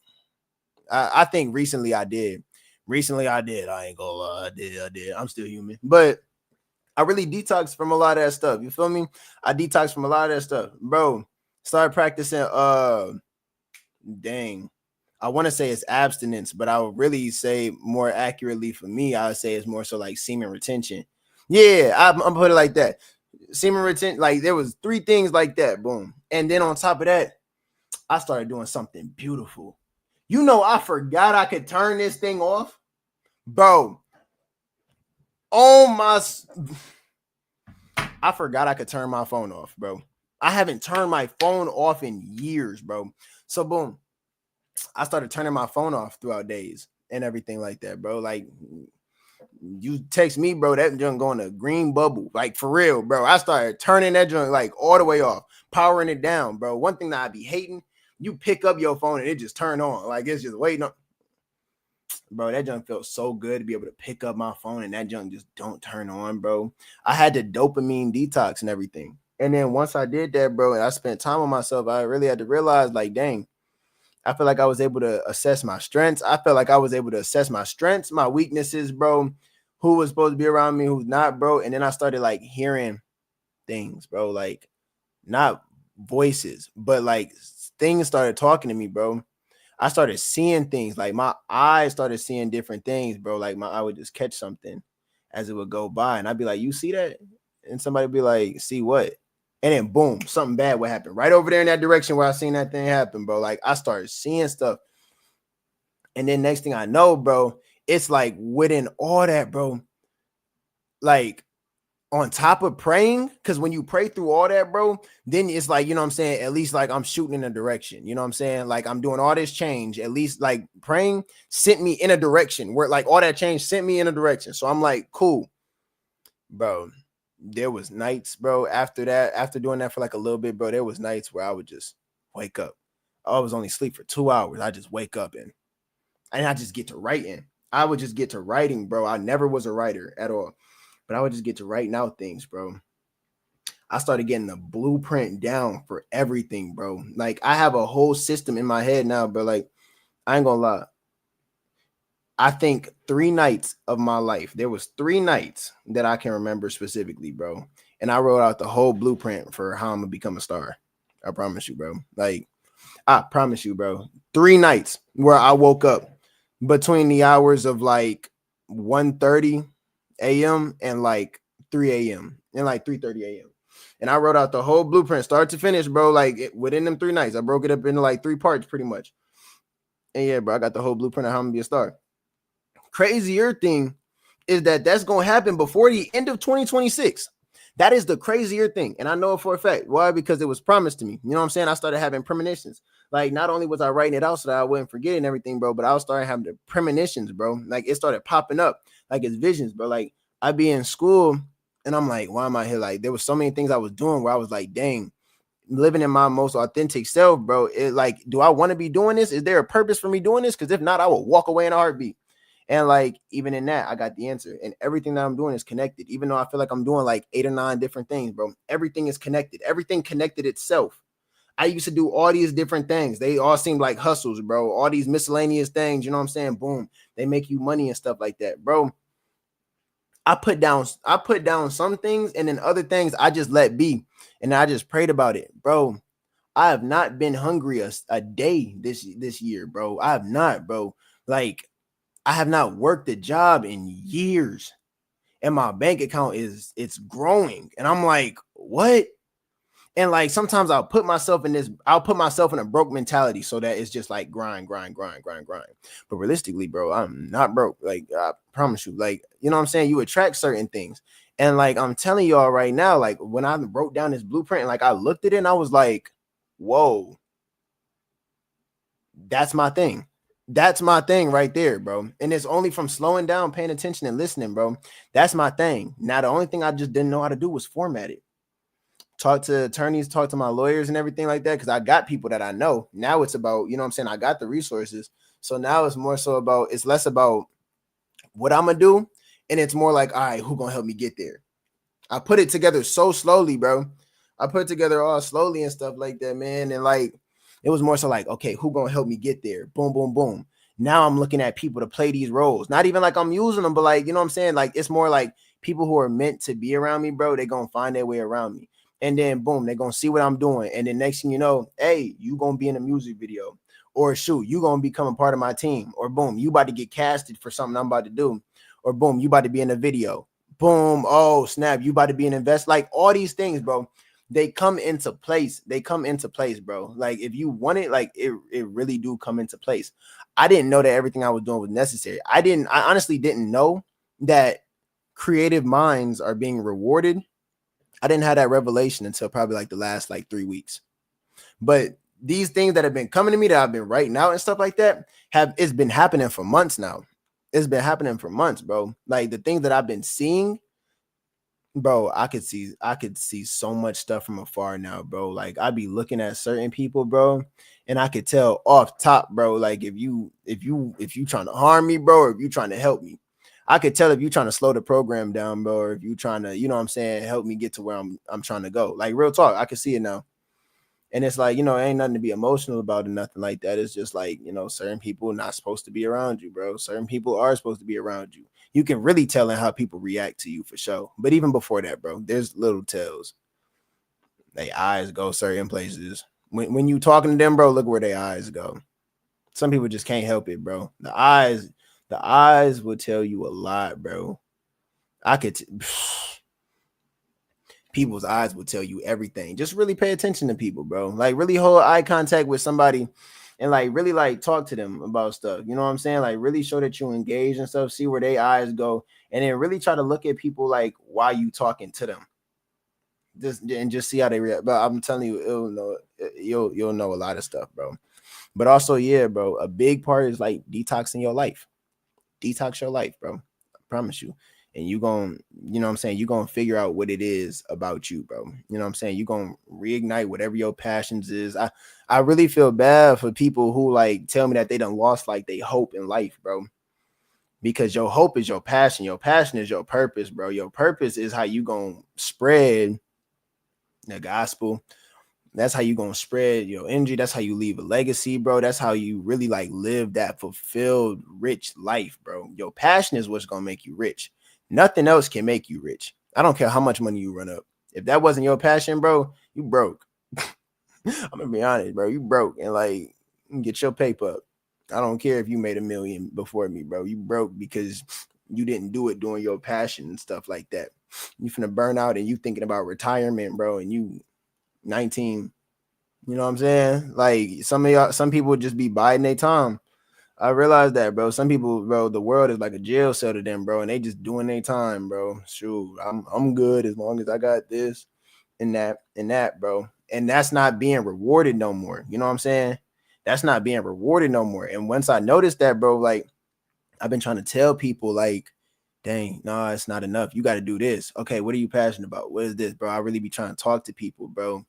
[SPEAKER 2] I think recently I did. Recently I did. I ain't gonna lie, I did. I'm still human, but I really detoxed from a lot of that stuff. You feel me? I detoxed from a lot of that stuff, bro. Started practicing. Dang, I want to say it's abstinence, but I would really say more accurately for me, I would say it's more so like semen retention. Yeah, I'm put it like that. Semen retention. Like, there was 3 things like that. Boom, and then on top of that, I started doing something beautiful. You know, I forgot I could turn this thing off, bro. Oh my, I forgot I could turn my phone off, bro. I haven't turned my phone off in years, bro. So boom, I started turning my phone off throughout days and everything like that, bro. Like you text me, bro, that junk going to green bubble, like for real, bro. I started turning that junk like all the way off, powering it down, bro. One thing that I be hating, you pick up your phone and it just turn on, like it's just waiting on. Bro, that junk felt so good to be able to pick up my phone and that junk just don't turn on, bro. I had the dopamine detox and everything. And then once I did that, bro, and I spent time on myself, I really had to realize, like, dang, I feel like I was able to assess my strengths. I felt like I was able to assess my strengths, my weaknesses, bro, who was supposed to be around me, who's not, bro. And then I started like hearing things, bro, like not voices, but like things started talking to me, bro. I started seeing things, like my eyes started seeing different things, bro. Like my eye would just catch something as it would go by, and I'd be like, "You see that?" And somebody would be like, "See what?" And then boom, something bad would happen right over there in that direction where I seen that thing happen, bro. Like I started seeing stuff, and then next thing I know, bro, it's like within all that, bro, like on top of praying, because when you pray through all that, bro, then it's like, you know what I'm saying, at least like I'm shooting in a direction, you know what I'm saying, like I'm doing all this change, at least like praying sent me in a direction where like all that change sent me in a direction. So I'm like, cool, bro. There was nights, bro, after that, after doing that for like a little bit, bro, there was nights where I would just wake up. I was only asleep for 2 hours. I just wake up and I just get to writing. I would just get to writing, bro. I never was a writer at all, but I would just get to writing out things, bro. I started getting the blueprint down for everything, bro. Like I have a whole system in my head now, bro. Like I ain't gonna lie. I think 3 nights of my life, there was 3 nights that I can remember specifically, bro. And I wrote out the whole blueprint for how I'm gonna become a star. I promise you, bro. Like I promise you, bro. 3 nights where I woke up between the hours of like 1:30 a.m. and like 3 a.m. and like 3:30 a.m. And I wrote out the whole blueprint, start to finish, bro. Like within them 3 nights, I broke it up into like 3 parts, pretty much. And yeah, bro, I got the whole blueprint of how I'm gonna be a star. Crazier thing is that that's gonna happen before the end of 2026. That is the crazier thing. And I know it for a fact. Why? Because it was promised to me. You know what I'm saying? I started having premonitions. Like, not only was I writing it out so that I wouldn't forget and everything, bro, but I was starting having the premonitions, bro. Like, it started popping up, like it's visions, bro. Like, I'd be in school and I'm like, why am I here? Like, there was so many things I was doing where I was like, dang, living in my most authentic self, bro. It like, do I want to be doing this? Is there a purpose for me doing this? Because if not, I will walk away in a heartbeat. And like, even in that, I got the answer. And everything that I'm doing is connected. Even though I feel like I'm doing like 8 or 9 different things, bro. Everything is connected. Everything connected itself. I used to do all these different things. They all seemed like hustles, bro. All these miscellaneous things, you know what I'm saying? Boom. They make you money and stuff like that, bro. I put down some things, and then other things I just let be. And I just prayed about it, bro. I have not been hungry a day this year, bro. I have not, bro. Like, I have not worked a job in years, and my bank account it's growing, and I'm like, what? And like sometimes I'll put myself in a broke mentality so that it's just like grind. But realistically, bro, I'm not broke. Like I promise you, like, you know what I'm saying? You attract certain things. And like I'm telling y'all right now, like when I wrote down this blueprint, and like I looked at it and I was like, whoa, that's my thing. That's my thing right there, bro. And it's only from slowing down, paying attention, and listening, bro. That's my thing. Now, the only thing I just didn't know how to do was format it. Talk to attorneys, talk to my lawyers and everything like that, because I got people that I know. Now it's about, you know what I'm saying? I got the resources. So now it's more so about, it's less about what I'm going to do. And it's more like, all right, who going to help me get there? I put it together so slowly, bro. I put it together all slowly and stuff like that, man. And like, it was more so like, okay, who gonna help me get there? Boom, boom, boom. Now I'm looking at people to play these roles. Not even like I'm using them, but like, you know what I'm saying? Like, it's more like people who are meant to be around me, bro. They're gonna find their way around me. And then boom, they're gonna see what I'm doing. And then next thing you know, hey, you gonna be in a music video. Or shoot, you gonna become a part of my team. Or boom, you about to get casted for something I'm about to do. Or boom, you about to be in a video. Boom, oh snap, you about to be an invest. Like all these things, bro. They come into place. They come into place, bro. Like if you want it, like it really do come into place. I didn't know that everything I was doing was necessary. I honestly didn't know that creative minds are being rewarded I didn't have that revelation until probably like the last like 3 weeks. But these things that have been coming to me that I've been writing out and stuff like that it's been happening for months now. It's been happening for months, bro. Like the things that I've been seeing, bro, I could see so much stuff from afar now, bro. Like I'd be looking at certain people, bro, and I could tell off top, bro, like if you trying to harm me, bro, or if you trying to help me. I could tell if you trying to slow the program down, bro, or if you trying to, you know what I'm saying, help me get to where I'm trying to go. Like real talk, I can see it now. And it's like, ain't nothing to be emotional about or nothing like that. It's just like, certain people are not supposed to be around you, bro. Certain people are supposed to be around you. You can really tell in how people react to you for sure. But even before that, bro, there's little tells. Their eyes go certain places. When you talking to them, bro, look where their eyes go. Some people just can't help it, bro. The eyes will tell you a lot, bro. People's eyes will tell you everything. Just really pay attention to people, bro. Like really hold eye contact with somebody and like really like talk to them about stuff. You know what I'm saying? Like really show that you engage and stuff, see where their eyes go, and then really try to look at people like why you talking to them. Just see how they react. But I'm telling you, you'll know a lot of stuff, bro. But also, yeah, bro, a big part is like detoxing your life. Detox your life, bro. I promise you. And you going, you know what I'm saying? You're going to figure out what it is about you, bro. You know what I'm saying? You're going to reignite whatever your passions is. I really feel bad for people who like tell me that they done lost like they hope in life, bro. Because your hope is your passion. Your passion is your purpose, bro. Your purpose is how you going to spread the gospel. That's how you going to spread your energy. That's how you leave a legacy, bro. That's how you really like live that fulfilled, rich life, bro. Your passion is what's going to make you rich. Nothing else can make you rich. I don't care how much money you run up. If that wasn't your passion, bro, you broke. I'm gonna be honest, bro. You broke and like get your paper up. I don't care if you made $1 million before me, bro. You broke because you didn't do it during your passion and stuff like that. You finna burn out and you thinking about retirement, bro, and you 19. You know what I'm saying? Like some people just be biding their time. I realize that, bro. Some people, bro, the world is like a jail cell to them, bro, and they just doing their time, bro. Shoot, I'm good as long as I got this and that, bro. And that's not being rewarded no more. You know what I'm saying? That's not being rewarded no more. And once I noticed that, bro, like I've been trying to tell people, like, dang, nah, it's not enough. You got to do this. Okay, what are you passionate about? What is this, bro? I really be trying to talk to people, bro.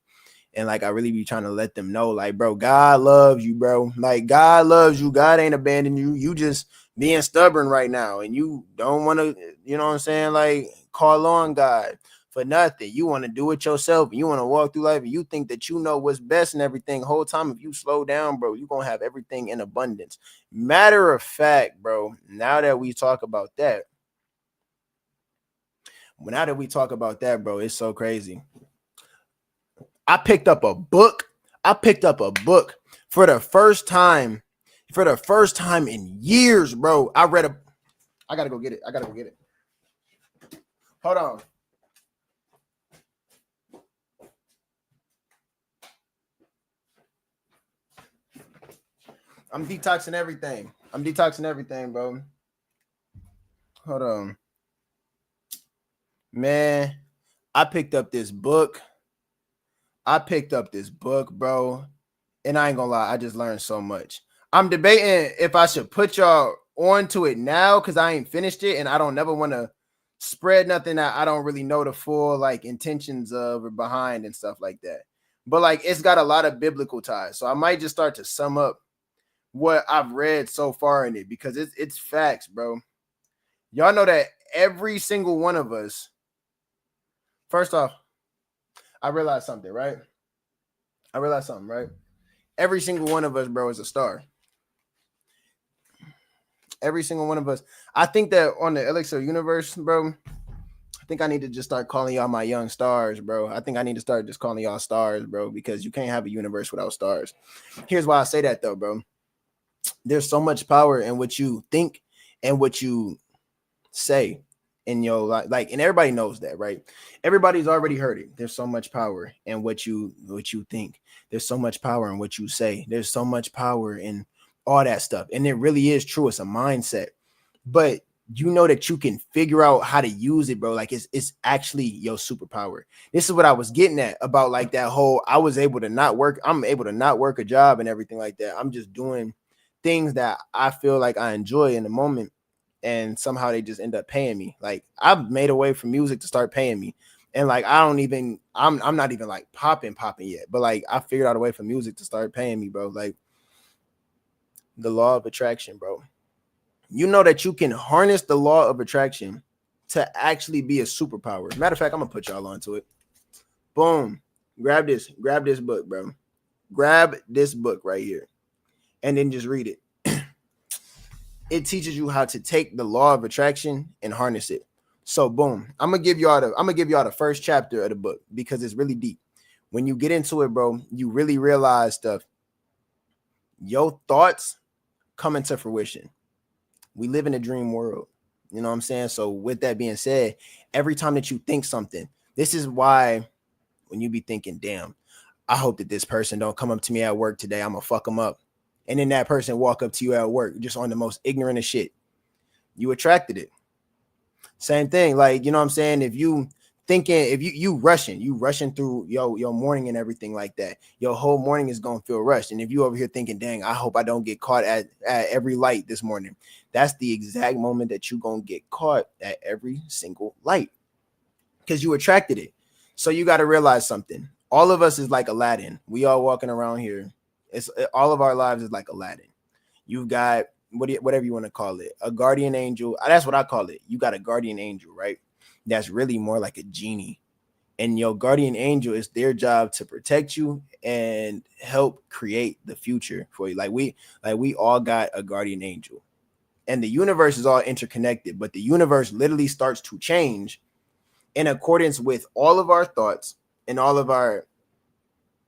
[SPEAKER 2] And like, I really be trying to let them know, like, bro, God loves you, bro. Like, God loves you. God ain't abandoned you. You just being stubborn right now. And you don't want to, you know what I'm saying? Like, call on God for nothing. You want to do it yourself. And you want to walk through life. And you think that you know what's best and everything. Whole time, if you slow down, bro, you're going to have everything in abundance. Matter of fact, bro, now that we talk about that, bro, it's so crazy. I picked up a book for the first time in years, bro. I gotta go get it. Hold on. I'm detoxing everything, bro. Hold on. Man, I picked up this book, bro. And I ain't gonna lie, I just learned so much. I'm debating if I should put y'all onto it now because I ain't finished it and I don't never want to spread nothing that I don't really know the full like intentions of or behind and stuff like that. But like it's got a lot of biblical ties. So I might just start to sum up what I've read so far in it because it's facts, bro. Y'all know that every single one of us, first off, I realized something, right? Every single one of us, bro, is a star. Every single one of us. I think that on the LXL universe, bro, I think I need to just start calling y'all my young stars, bro. I think I need to start just calling y'all stars, bro, because you can't have a universe without stars. Here's why I say that, though, bro. There's so much power in what you think and what you say in your life. Like, and everybody knows that, right? Everybody's already heard it. There's so much power in what you think. There's so much power in what you say. There's so much power in all that stuff. And it really is true. It's a mindset. But you know that you can figure out how to use it, bro. Like it's actually your superpower. This is what I was getting at about like that whole I'm able to not work a job and everything like that. I'm just doing things that I feel like I enjoy in the moment, and somehow they just end up paying me. Like I've made a way for music to start paying me. And like I'm not even like popping yet, but like I figured out a way for music to start paying me, bro. Like the law of attraction, bro. You know that you can harness the law of attraction to actually be a superpower. Matter of fact, I'm gonna put y'all onto it. Boom. Grab this book, bro. Grab this book right here and then just read it. It teaches you how to take the law of attraction and harness it. So boom, I'm gonna give y'all the first chapter of the book because it's really deep. When you get into it, bro, you really realize stuff. Your thoughts come into fruition. We live in a dream world. You know what I'm saying? So with that being said, every time that you think something, this is why when you be thinking, damn, I hope that this person don't come up to me at work today. I'm gonna fuck them up. And then that person walk up to you at work just on the most ignorant of shit. You attracted it. Same thing. Like, you know what I'm saying? If you rushing through your morning and everything like that, your whole morning is gonna feel rushed. And if you over here thinking, dang, I hope I don't get caught at every light this morning, that's the exact moment that you gonna get caught at every single light because you attracted it. So you got to realize something. All of us is like Aladdin. We all walking around here. All of our lives is like Aladdin. You've got whatever you want to call it, a guardian angel. That's what I call it. You got a guardian angel, right? That's really more like a genie. And your guardian angel is their job to protect you and help create the future for you. Like we all got a guardian angel. And the universe is all interconnected, but the universe literally starts to change in accordance with all of our thoughts and all of our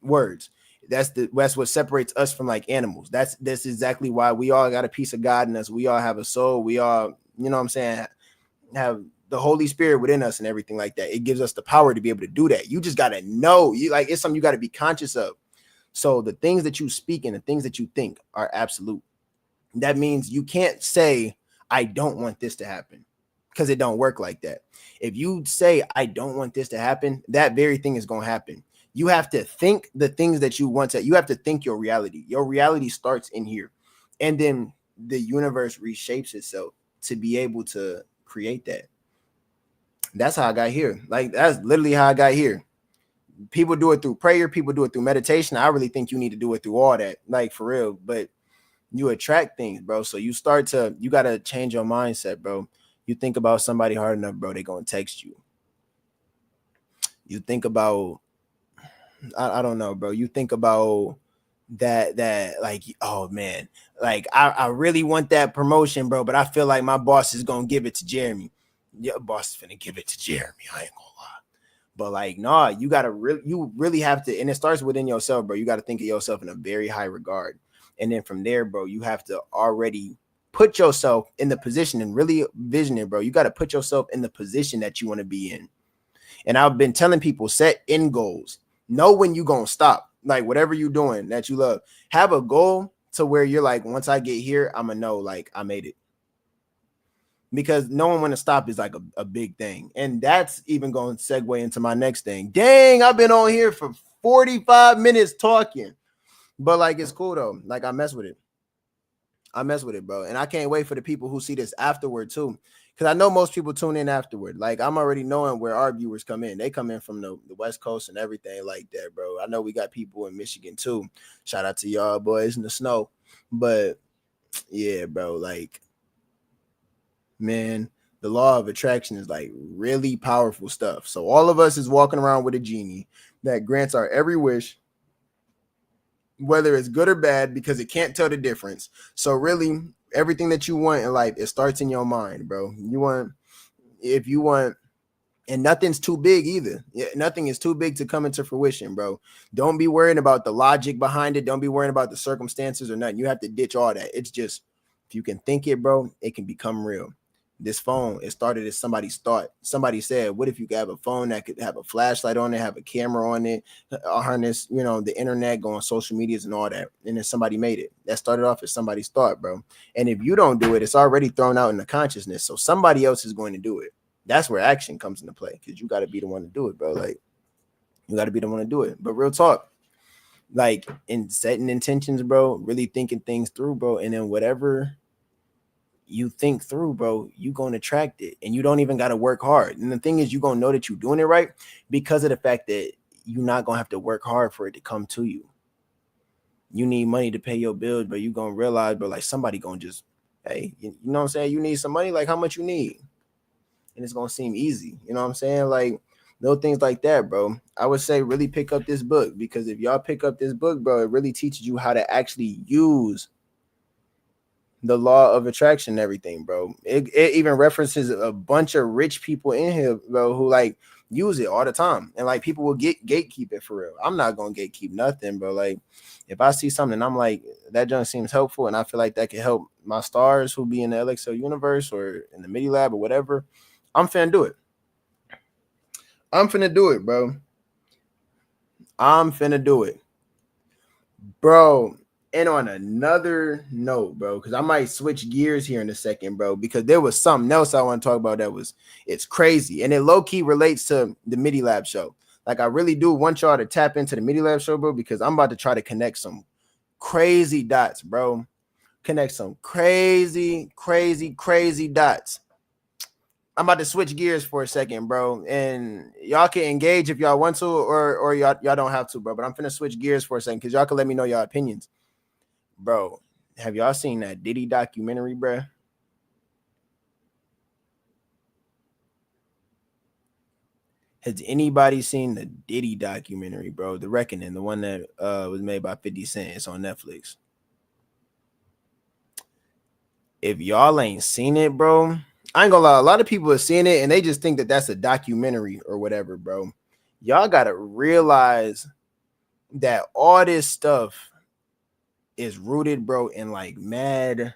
[SPEAKER 2] words. That's what separates us from like animals. That's exactly why we all got a piece of God in us. We all have a soul. We all, you know what I'm saying, have the Holy Spirit within us and everything like that. It gives us the power to be able to do that. You just got to know, it's something you got to be conscious of. So the things that you speak and the things that you think are absolute. That means you can't say, I don't want this to happen, because it don't work like that. If you say, I don't want this to happen, that very thing is going to happen. You have to think the things that you want to, you have to think your reality. Your reality starts in here. And then the universe reshapes itself to be able to create that. That's how I got here. Like, that's literally how I got here. People do it through prayer. People do it through meditation. I really think you need to do it through all that, like for real. But you attract things, bro. So you got to change your mindset, bro. You think about somebody hard enough, bro, they're going to text you. You think about, I don't know, bro. You think about that like, oh man, like I really want that promotion, bro, but I feel like my boss is going to give it to Jeremy. Your boss is finna give it to Jeremy. I ain't gonna lie. But like, nah, you really have to, and it starts within yourself, bro. You got to think of yourself in a very high regard. And then from there, bro, you have to already put yourself in the position and really vision it, bro. You got to put yourself in the position that you want to be in. And I've been telling people, set end goals. Know when you going to stop. Like whatever you're doing that you love, have a goal to where you're like, once I get here, I'm going to know like I made it. Because knowing when to stop is like a big thing. And that's even going to segue into my next thing. Dang, I've been on here for 45 minutes talking. But like, it's cool though. Like I mess with it, bro. And I can't wait for the people who see this afterward too. Because I know most people tune in afterward. Like I'm already knowing where our viewers come in. They come in from the West Coast and everything like that, bro. I know we got people in Michigan too. Shout out to y'all boys in the snow. But yeah, bro, like, man, the law of attraction is like really powerful stuff. So all of us is walking around with a genie that grants our every wish, whether it's good or bad, because it can't tell the difference. So really, everything that you want in life, it starts in your mind, bro. If you want, and nothing's too big either. Nothing is too big to come into fruition, bro. Don't be worrying about the logic behind it. Don't be worrying about the circumstances or nothing. You have to ditch all that. It's just, if you can think it, bro, it can become real. This phone, it started as somebody's thought. Somebody said, what if you could have a phone that could have a flashlight on it, have a camera on it, harness, the internet, go on social medias and all that. And then somebody made it. That started off as somebody's thought, bro. And if you don't do it, it's already thrown out in the consciousness. So somebody else is going to do it. That's where action comes into play, because you got to be the one to do it, bro. Like, you got to be the one to do it. But real talk, like, in setting intentions, bro, really thinking things through, bro, and then whatever you think through, bro, you gonna attract it, and you don't even gotta work hard. And the thing is, you gonna know that you're doing it right because of the fact that you're not gonna have to work hard for it to come to you. You need money to pay your bills, but you gonna realize, bro, like, somebody gonna just, hey, you know what I'm saying? You need some money, like, how much you need? And it's gonna seem easy, you know what I'm saying? Like, little things like that, bro. I would say really pick up this book, because if y'all pick up this book, bro, it really teaches you how to actually use the law of attraction and everything, bro. It even references a bunch of rich people in here, bro, who like use it all the time. And like, people will gatekeep it for real. I'm not gonna gatekeep nothing, bro. Like, if I see something, I'm like, that junk seems helpful, and I feel like that can help my stars who be in the LXL universe or in the MidiLab or whatever, I'm finna do it. I'm finna do it, bro. I'm finna do it, bro. And on another note, bro, because I might switch gears here in a second, bro, because there was something else I want to talk about it's crazy. And it low-key relates to the MidiLab show. Like, I really do want y'all to tap into the MidiLab show, bro, because I'm about to try to connect some crazy dots, bro. Connect some crazy, crazy, crazy dots. I'm about to switch gears for a second, bro, and y'all can engage if y'all want to, or y'all don't have to, bro. But I'm finna switch gears for a second, because y'all can let me know your opinions. Bro, have y'all seen that Diddy documentary, bro? Has anybody seen the Diddy documentary, bro? The Reckoning, the one that was made by 50 Cent. It's on Netflix. If y'all ain't seen it, bro, I ain't gonna lie. A lot of people have seen it, and they just think that that's a documentary or whatever, bro. Y'all gotta realize that all this stuff is rooted, bro, in like mad.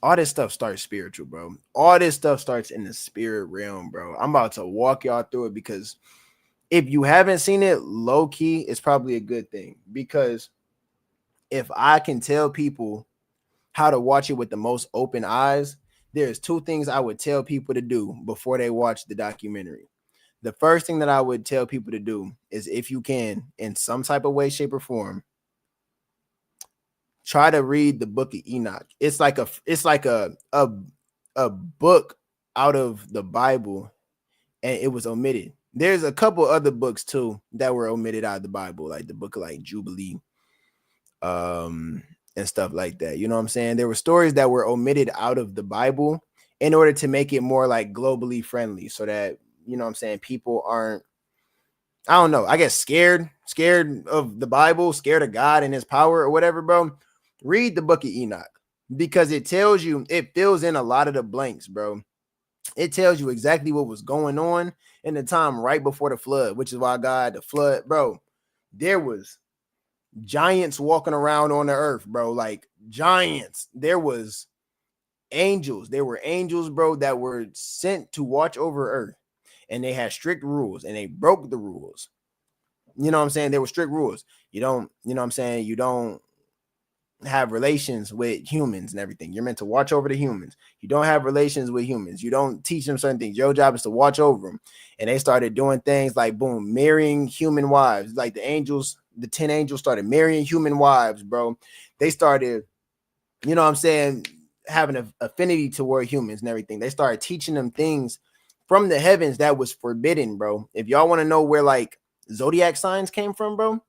[SPEAKER 2] All this stuff starts spiritual, bro. All this stuff starts in the spirit realm, bro. I'm about to walk y'all through it, because if you haven't seen it, low key, it's probably a good thing. Because if I can tell people how to watch it with the most open eyes, there's two things I would tell people to do before they watch the documentary. The first thing that I would tell people to do is, if you can, in some type of way, shape, or form, try to read the book of Enoch. It's like a book out of the Bible, and it was omitted. There's a couple other books too that were omitted out of the Bible, like the book of like Jubilee, and stuff like that. You know what I'm saying? There were stories that were omitted out of the Bible in order to make it more like globally friendly, so that, you know what I'm saying, people aren't, I don't know, I guess scared of the Bible, scared of God and his power or whatever, bro. Read the book of Enoch, because it tells you, it fills in a lot of the blanks, bro. It tells you exactly what was going on in the time right before the flood, which is why God, the flood, bro, there was giants walking around on the earth, bro, like giants. There was angels. There were angels, bro, that were sent to watch over earth, and they had strict rules, and they broke the rules. You know what I'm saying? There were strict rules. You don't, you know what I'm saying? You don't have relations with humans and everything. You're meant to watch over the humans. You don't have relations with humans. You don't teach them certain things. Your job is to watch over them. And they started doing things like, boom, marrying human wives. Like the angels, the 10 angels started marrying human wives, bro. They started, you know what I'm saying, having an affinity toward humans and everything. They started teaching them things from the heavens that was forbidden, bro. If y'all want to know where like zodiac signs came from, bro,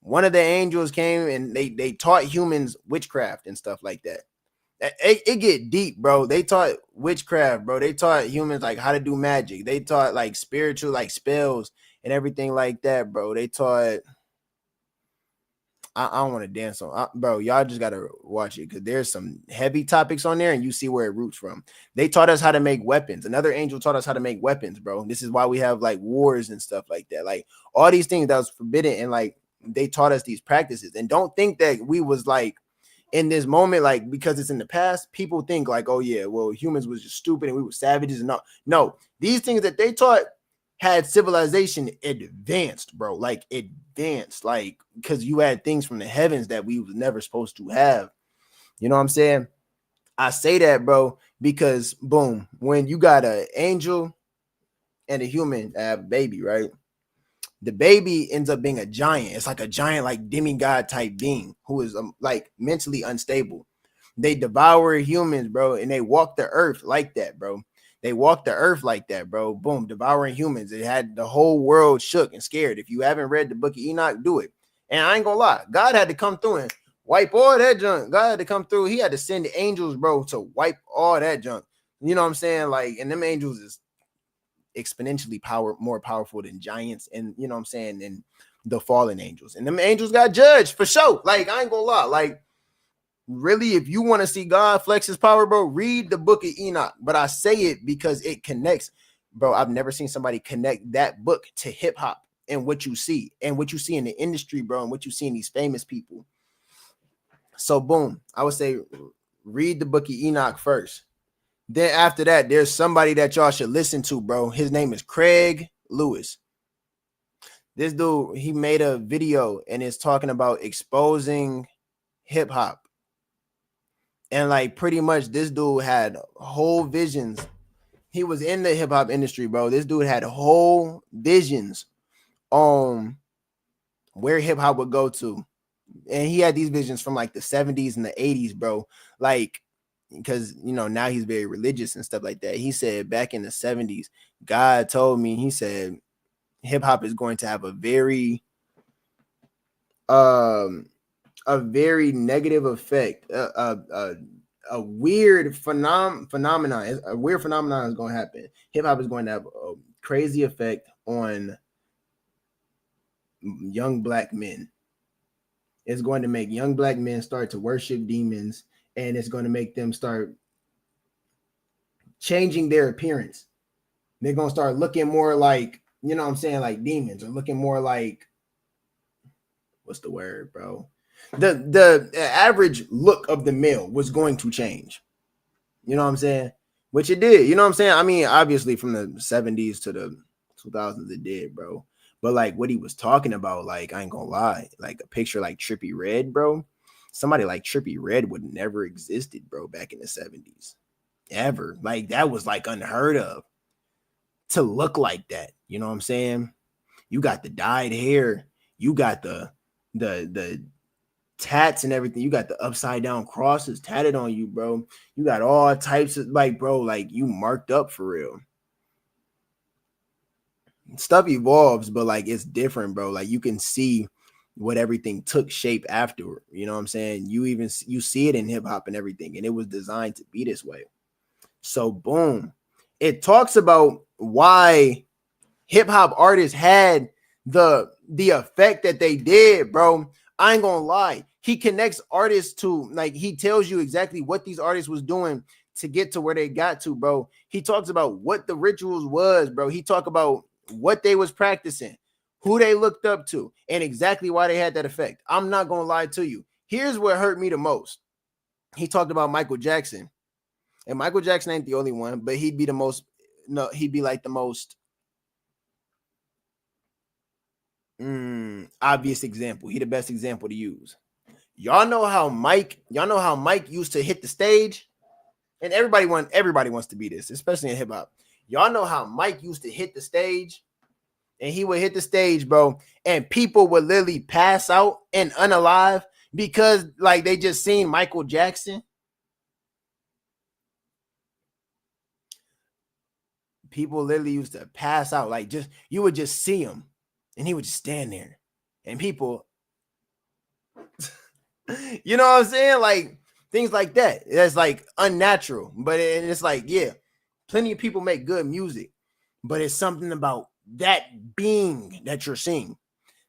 [SPEAKER 2] one of the angels came and they taught humans witchcraft and stuff like that. It get deep, bro. They taught witchcraft, bro. They taught humans like how to do magic. They taught like spiritual, like spells and everything like that, bro. They taught, I don't want to dance on, bro. Y'all just gotta watch it, because there's some heavy topics on there, and you see where it roots from. They taught us how to make weapons. Another angel taught us how to make weapons, bro. This is why we have like wars and stuff like that. Like all these things that was forbidden, and like they taught us these practices. And don't think that we was like, in this moment, like, because it's in the past, people think like, oh yeah, well, humans was just stupid and we were savages. And no, these things that they taught had civilization advanced, bro. Like advanced, like, because you had things from the heavens that we was never supposed to have. You know what I'm saying? I say that, bro, because boom, when you got an angel and a human have a baby, right? The baby ends up being a giant. It's like a giant, like demigod type being who is like mentally unstable. They devour humans, bro, and they walk the earth like that, bro. They walk the earth like that, bro. Boom, devouring humans. It had the whole world shook and scared. If you haven't read the book of Enoch, do it. And I ain't gonna lie, God had to come through and wipe all that junk. God had to come through. He had to send the angels, bro, to wipe all that junk. You know what I'm saying? Like, and them angels is exponentially more powerful than giants, and you know what I'm saying, and the fallen angels. And them angels got judged for sure. Like, I ain't gonna lie. Like, really, if you want to see God flex his power, bro, read the book of Enoch. But I say it because it connects, bro. I've never seen somebody connect that book to hip hop and what you see in the industry, bro, and what you see in these famous people. So boom, I would say read the book of Enoch first. Then after that, there's somebody that y'all should listen to, bro. His name is Craig Lewis. This dude, he made a video and is talking about exposing hip hop. And like pretty much this dude had whole visions. He was in the hip hop industry, bro. This dude had whole visions on where hip hop would go to. And he had these visions from like the 70s and the 80s, bro. Like, because, you know, now he's very religious and stuff like that. He said back in the 70s, God told me, he said, hip hop is going to have a very negative effect, a weird phenomenon. A weird phenomenon is going to happen. Hip hop is going to have a crazy effect on young black men. It's going to make young black men start to worship demons, and it's going to make them start changing their appearance. They're going to start looking more like, you know what I'm saying, like demons, or looking more like, what's the word, bro? The average look of the male was going to change. You know what I'm saying? Which it did. You know what I'm saying? I mean, obviously from the 70s to the 2000s, it did, bro. But like what he was talking about, like, I ain't gonna lie, like a picture like Trippie Redd, bro. Somebody like Trippie Redd would never existed, bro, back in the 70s. Ever. Like, that was like unheard of to look like that. You know what I'm saying? You got the dyed hair, you got the tats and everything, you got the upside down crosses tatted on you, bro. You got all types of, like, bro, like you marked up for real. Stuff evolves, but like it's different, bro. Like you can see what everything took shape afterward. You know what I'm saying? You see it in hip hop and everything, and it was designed to be this way. So boom, it talks about why hip hop artists had the effect that they did, bro. I ain't gonna lie. He connects artists to, like, he tells you exactly what these artists was doing to get to where they got to, bro. He talks about what the rituals was, bro. He talk about what they was practicing, who they looked up to, and exactly why they had that effect. I'm not gonna lie to you. Here's what hurt me the most. He talked about Michael Jackson, and Michael Jackson ain't the only one, but he'd be the most, no, he'd be like the most obvious example. He the best example to use. Y'all know how Mike used to hit the stage, and everybody wants to be this, especially in hip hop. Y'all know how Mike used to hit the stage, and he would hit the stage, bro, and people would literally pass out and unalive because, like, they just seen Michael Jackson. People literally used to pass out, like, just, you would just see him, and he would just stand there, and people, you know what I'm saying? Like, things like that. That's like unnatural, but it's like, yeah, plenty of people make good music, but it's something about that being that you're seeing.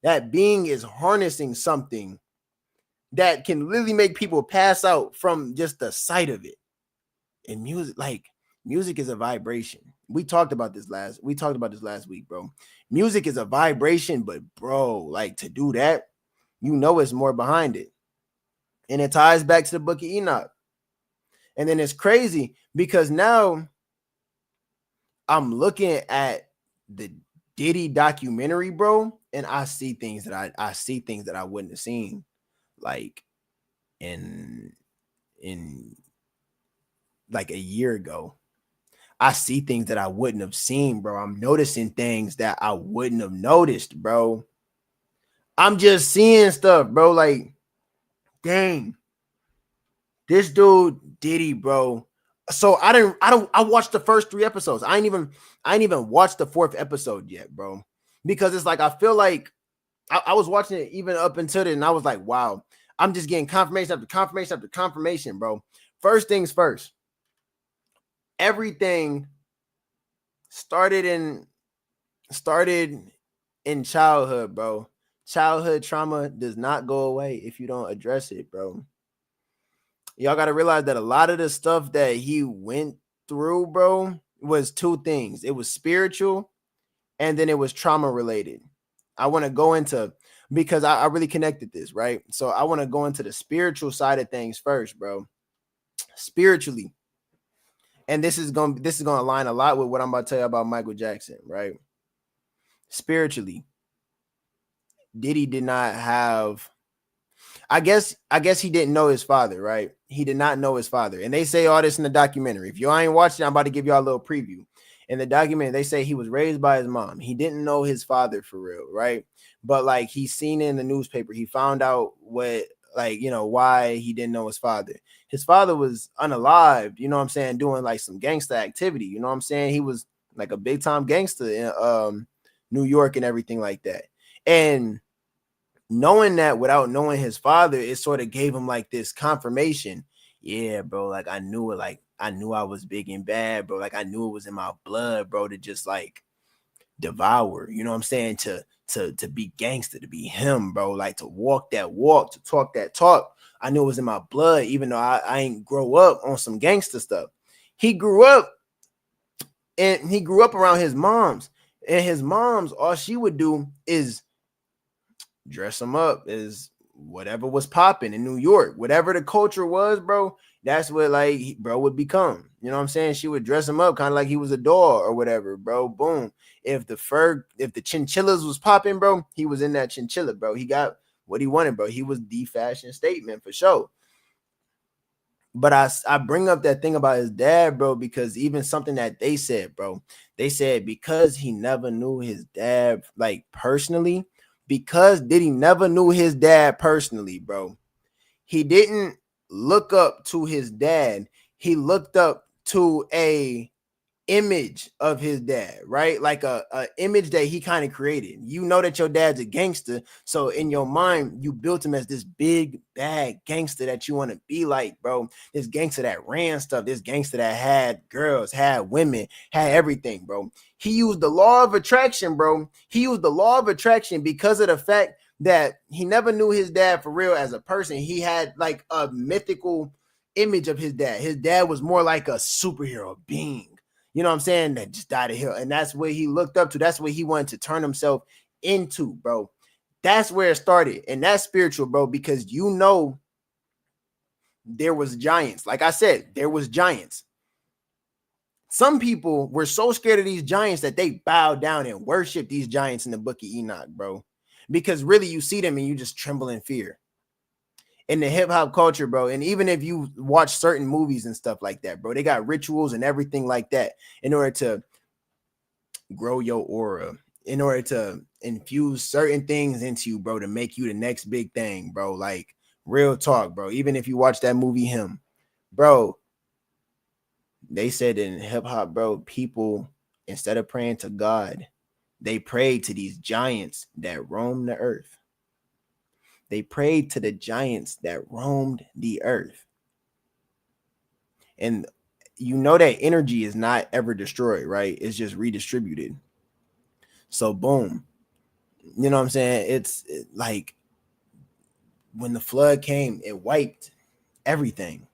[SPEAKER 2] That being is harnessing something that can literally make people pass out from just the sight of it. And music, like, music is a vibration. We talked about this last week, bro. Music is a vibration, but bro, like, to do that, you know, it's more behind it. And it ties back to the book of Enoch. And then it's crazy because now I'm looking at the Diddy documentary, bro, and I see things that I wouldn't have seen, like in like a year ago. I see things that I wouldn't have seen, bro. I'm noticing things that I wouldn't have noticed, bro. I'm just seeing stuff, bro. Like, dang, this dude Diddy, bro. So I watched the first 3 episodes. I ain't even watched the 4th episode yet, bro. Because it's like I feel like I was watching it even up until then, and I was like, wow, I'm just getting confirmation after confirmation after confirmation, bro. First things first. Everything started in childhood, bro. Childhood trauma does not go away if you don't address it, bro. Y'all got to realize that a lot of the stuff that he went through, bro, was 2 things. It was spiritual, and then it was trauma related. I want to go into, because I really connected this, right? So I want to go into the spiritual side of things first, bro. Spiritually. And this is going to align a lot with what I'm about to tell you about Michael Jackson, right? Spiritually, Diddy did not have, I guess he didn't know his father, right? He did not know his father. And they say all this in the documentary. If you ain't watching, I'm about to give y'all a little preview. In the documentary, they say he was raised by his mom. He didn't know his father for real, right? But like he's seen it in the newspaper. He found out what, like, you know, why he didn't know his father. His father was unalived, you know what I'm saying, doing like some gangster activity. You know what I'm saying? He was like a big time gangster in New York and everything like that. And knowing that without knowing his father, it sort of gave him like this confirmation. Yeah, bro, like I knew it. Like I knew I was big and bad, bro. Like I knew it was in my blood, bro, to just like devour, you know what I'm saying? To be gangster, to be him, bro. Like to walk that walk, to talk that talk. I knew it was in my blood, even though I ain't grow up on some gangster stuff. He grew up around his moms. And his moms, all she would do is dress him up as whatever was popping in New York, whatever the culture was, bro. That's what like bro would become. You know what I'm saying? She would dress him up kind of like he was a dog or whatever, bro. Boom. If the chinchillas was popping, bro, he was in that chinchilla, bro. He got what he wanted, bro. He was the fashion statement for sure. But I bring up that thing about his dad, bro, because even something that they said, bro, they said because he never knew his dad like personally, because Diddy never knew his dad personally, bro, he didn't look up to his dad. He looked up to a image of his dad, right? Like a image that he kind of created. You know that your dad's a gangster, so in your mind you built him as this big bad gangster that you want to be like, bro. This gangster that ran stuff, this gangster that had girls, had women, had everything, bro. He used the law of attraction, bro. He used the law of attraction because of the fact that he never knew his dad for real as a person. He had like a mythical image of his dad. His dad was more like a superhero being, you know what I'm saying, that just died a hill. And that's what he looked up to. That's what he wanted to turn himself into, bro. That's where it started. And that's spiritual, bro, because you know there was giants. Like I said, there was giants. Some people were so scared of these giants that they bowed down and worship these giants in the book of Enoch, bro. Because really you see them and you just tremble in fear. In the hip hop culture, bro, and even if you watch certain movies and stuff like that, bro, they got rituals and everything like that in order to grow your aura, in order to infuse certain things into you, bro, to make you the next big thing, bro. Like real talk, bro. Even if you watch that movie, Him, bro, they said in hip hop, bro, people instead of praying to God, they prayed to these giants that roam the earth. They prayed to the giants that roamed the earth. And you know that energy is not ever destroyed, right? It's just redistributed. So boom. You know what I'm saying? It's like when the flood came, it wiped everything.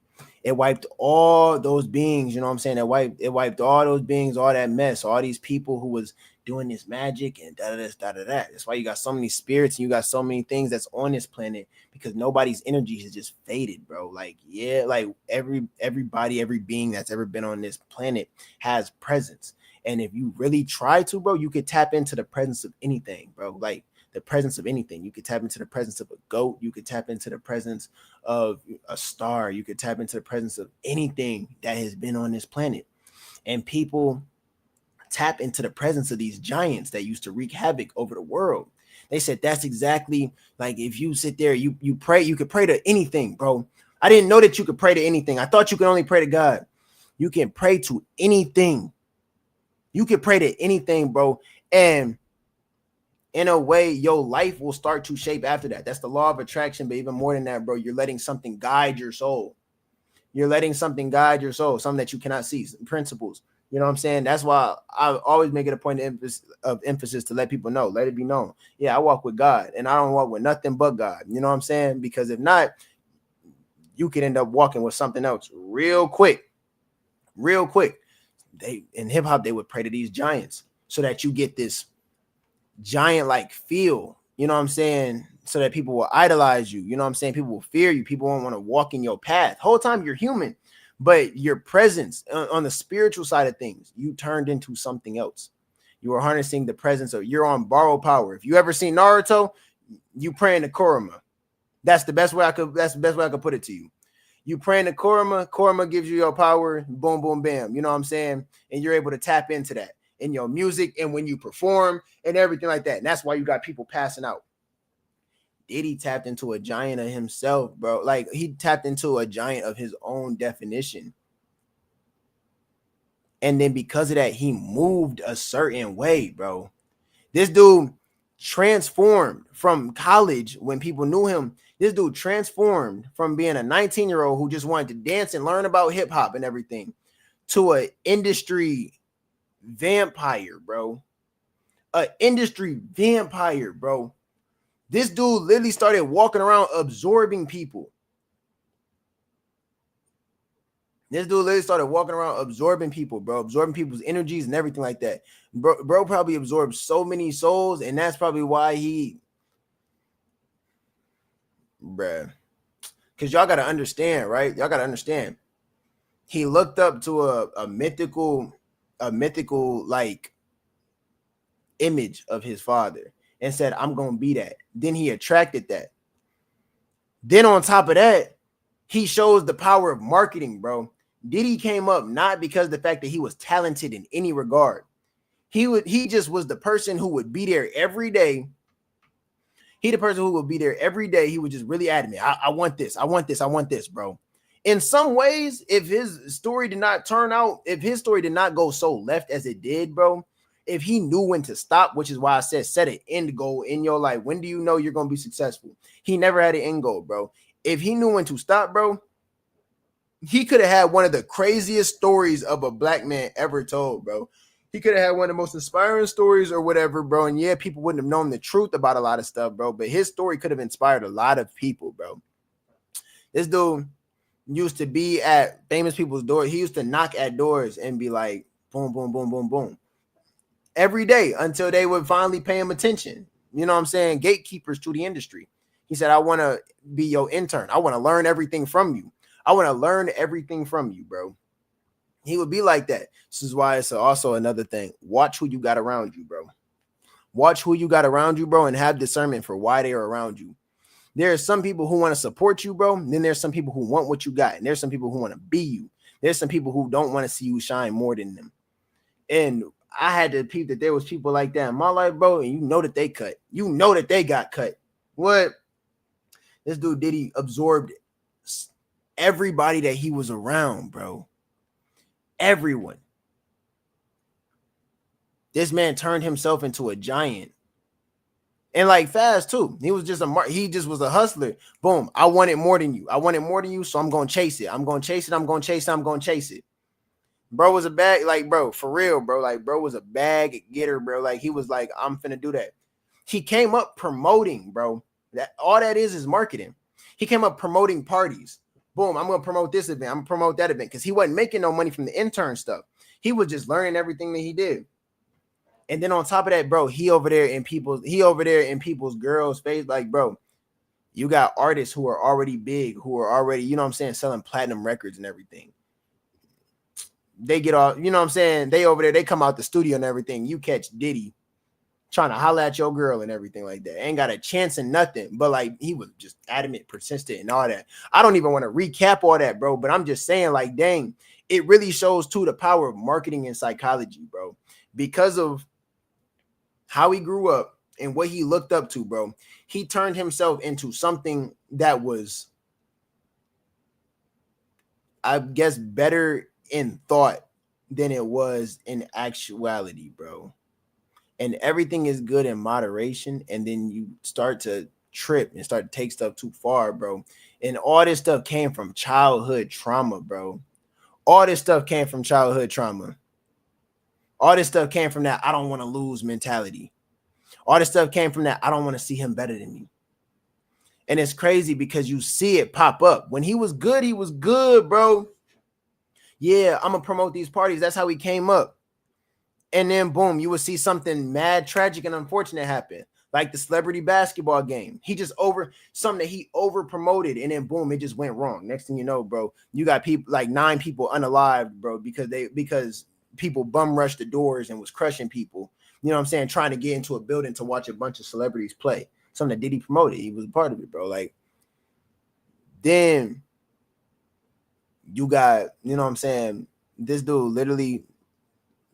[SPEAKER 2] It wiped all those beings, you know what I'm saying? It wiped all those beings, all that mess, all these people who was doing this magic and da da da da da. That's why you got so many spirits and you got so many things that's on this planet, because nobody's energy has just faded, bro. Like, yeah, like everybody, every being that's ever been on this planet has presence. And if you really try to, bro, you could tap into the presence of anything, bro. Like the presence of anything. You could tap into the presence of a goat. You could tap into the presence of a star. You could tap into the presence of anything that has been on this planet. And people tap into the presence of these giants that used to wreak havoc over the world. They said that's exactly like if you sit there, you pray, you could pray to anything, bro. I didn't know that you could pray to anything. I thought you could only pray to God. You can pray to anything. You can pray to anything, bro. And in a way, your life will start to shape after that. That's the law of attraction. But even more than that, bro, you're letting something guide your soul. You're letting something guide your soul, something that you cannot see, principles. You know what I'm saying? That's why I always make it a point of emphasis to let people know, let it be known. Yeah, I walk with God and I don't walk with nothing but God. You know what I'm saying? Because if not, you could end up walking with something else real quick. Real quick. They in hip hop, they would pray to these giants so that you get this giant like feel, you know what I'm saying? So that people will idolize you. You know what I'm saying? People will fear you. People won't want to walk in your path. Whole time you're human, but your presence on the spiritual side of things, you turned into something else. You are harnessing the presence of, you're on borrowed power. If you ever seen Naruto, you praying to Kurama. That's the best way I could put it to you. You praying to Kurama gives you your power, boom, boom, bam. You know what I'm saying? And you're able to tap into that in your music and when you perform and everything like that. And that's why you got people passing out. Diddy tapped into a giant of himself, bro. Like he tapped into a giant of his own definition. And then because of that, he moved a certain way, bro. This dude transformed from college when people knew him. This dude transformed from being a 19-year-old who just wanted to dance and learn about hip hop and everything to an industry vampire, bro. An industry vampire, bro. This dude literally started walking around absorbing people. This dude literally started walking around absorbing people, bro. Absorbing people's energies and everything like that. Bro probably absorbed so many souls, and that's probably why he... Bruh. Because y'all got to understand, right? Y'all got to understand. He looked up to a mythical, like, image of his father and said, I'm going to be that. Then he attracted that. Then on top of that, he shows the power of marketing, bro. Diddy came up not because of the fact that he was talented in any regard. He just was the person who would be there every day. He the person who would be there every day. He was just really adamant. I want this. I want this. I want this, bro. In some ways, if his story did not go so left as it did, bro, if he knew when to stop, which is why I said set an end goal in your life. When do you know you're going to be successful? He never had an end goal, bro. If he knew when to stop, bro, he could have had one of the craziest stories of a black man ever told, bro. He could have had one of the most inspiring stories or whatever, bro. And yeah, people wouldn't have known the truth about a lot of stuff, bro. But his story could have inspired a lot of people, bro. This dude used to be at famous people's doors. He used to knock at doors and be like, boom, boom, boom, boom, boom. Every day until they would finally pay him attention. You know what I'm saying? Gatekeepers to the industry. He said, I want to be your intern. I want to learn everything from you. I want to learn everything from you, bro. He would be like that. This is why it's also another thing. Watch who you got around you, bro. Watch who you got around you, bro, and have discernment for why they are around you. There are some people who want to support you, bro. And then there's some people who want what you got. And there's some people who want to be you. There's some people who don't want to see you shine more than them. And I had to peep that there was people like that in my life, bro. And you know that they cut. You know that they got cut. What? This dude Diddy absorbed everybody that he was around, bro. Everyone. This man turned himself into a giant. And like fast too. He was just a hustler. Boom. I want it more than you. I want it more than you. So I'm going to chase it. I'm going to chase it. I'm going to chase it. I'm going to chase it. Bro was a bag, like, bro, for real, bro. Like, bro was a bag getter, bro. Like, he was like, I'm finna do that. He came up promoting, bro. That all that is marketing. He came up promoting parties. Boom, I'm gonna promote this event. I'm gonna promote that event because he wasn't making no money from the intern stuff. He was just learning everything that he did. And then on top of that, bro, he over there in people's girls' face. Like, bro, you got artists who are already big, who are already, you know what I'm saying, selling platinum records and everything. They get off, you know what I'm saying? They over there, they come out the studio and everything. You catch Diddy trying to holler at your girl and everything like that. Ain't got a chance in nothing. But like, he was just adamant, persistent, and all that. I don't even want to recap all that, bro. But I'm just saying, like, dang, it really shows too the power of marketing and psychology, bro. Because of how he grew up and what he looked up to, bro, he turned himself into something that was, I guess, better in thought than it was in actuality, bro. And everything is good in moderation, and then you start to trip and start to take stuff too far, bro. And all this stuff came from childhood trauma, bro. All this stuff came from childhood trauma. All this stuff came from that I don't want to lose mentality. All this stuff came from that I don't want to see him better than me. And it's crazy because you see it pop up. When he was good, bro. Yeah, I'm gonna promote these parties. That's how he came up. And then boom, you would see something mad, tragic, and unfortunate happen. Like the celebrity basketball game. He just something that he over promoted, and then boom, it just went wrong. Next thing you know, bro, you got people like 9 people unalived, bro, because people bum rushed the doors and was crushing people. You know what I'm saying? Trying to get into a building to watch a bunch of celebrities play. Something that Diddy promoted. He was a part of it, bro. Like, then you got, you know what I'm saying? This dude literally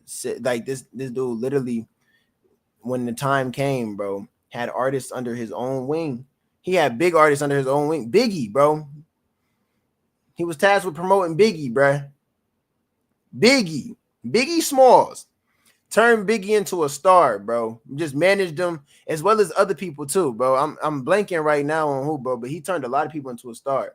[SPEAKER 2] said, like, this dude literally, when the time came, bro, had artists under his own wing. He had big artists under his own wing. Biggie, bro. He was tasked with promoting Biggie, bro. Biggie Smalls. Turned Biggie into a star, bro. Just managed them as well as other people too, bro. I'm blanking right now on who, bro, but he turned a lot of people into a star.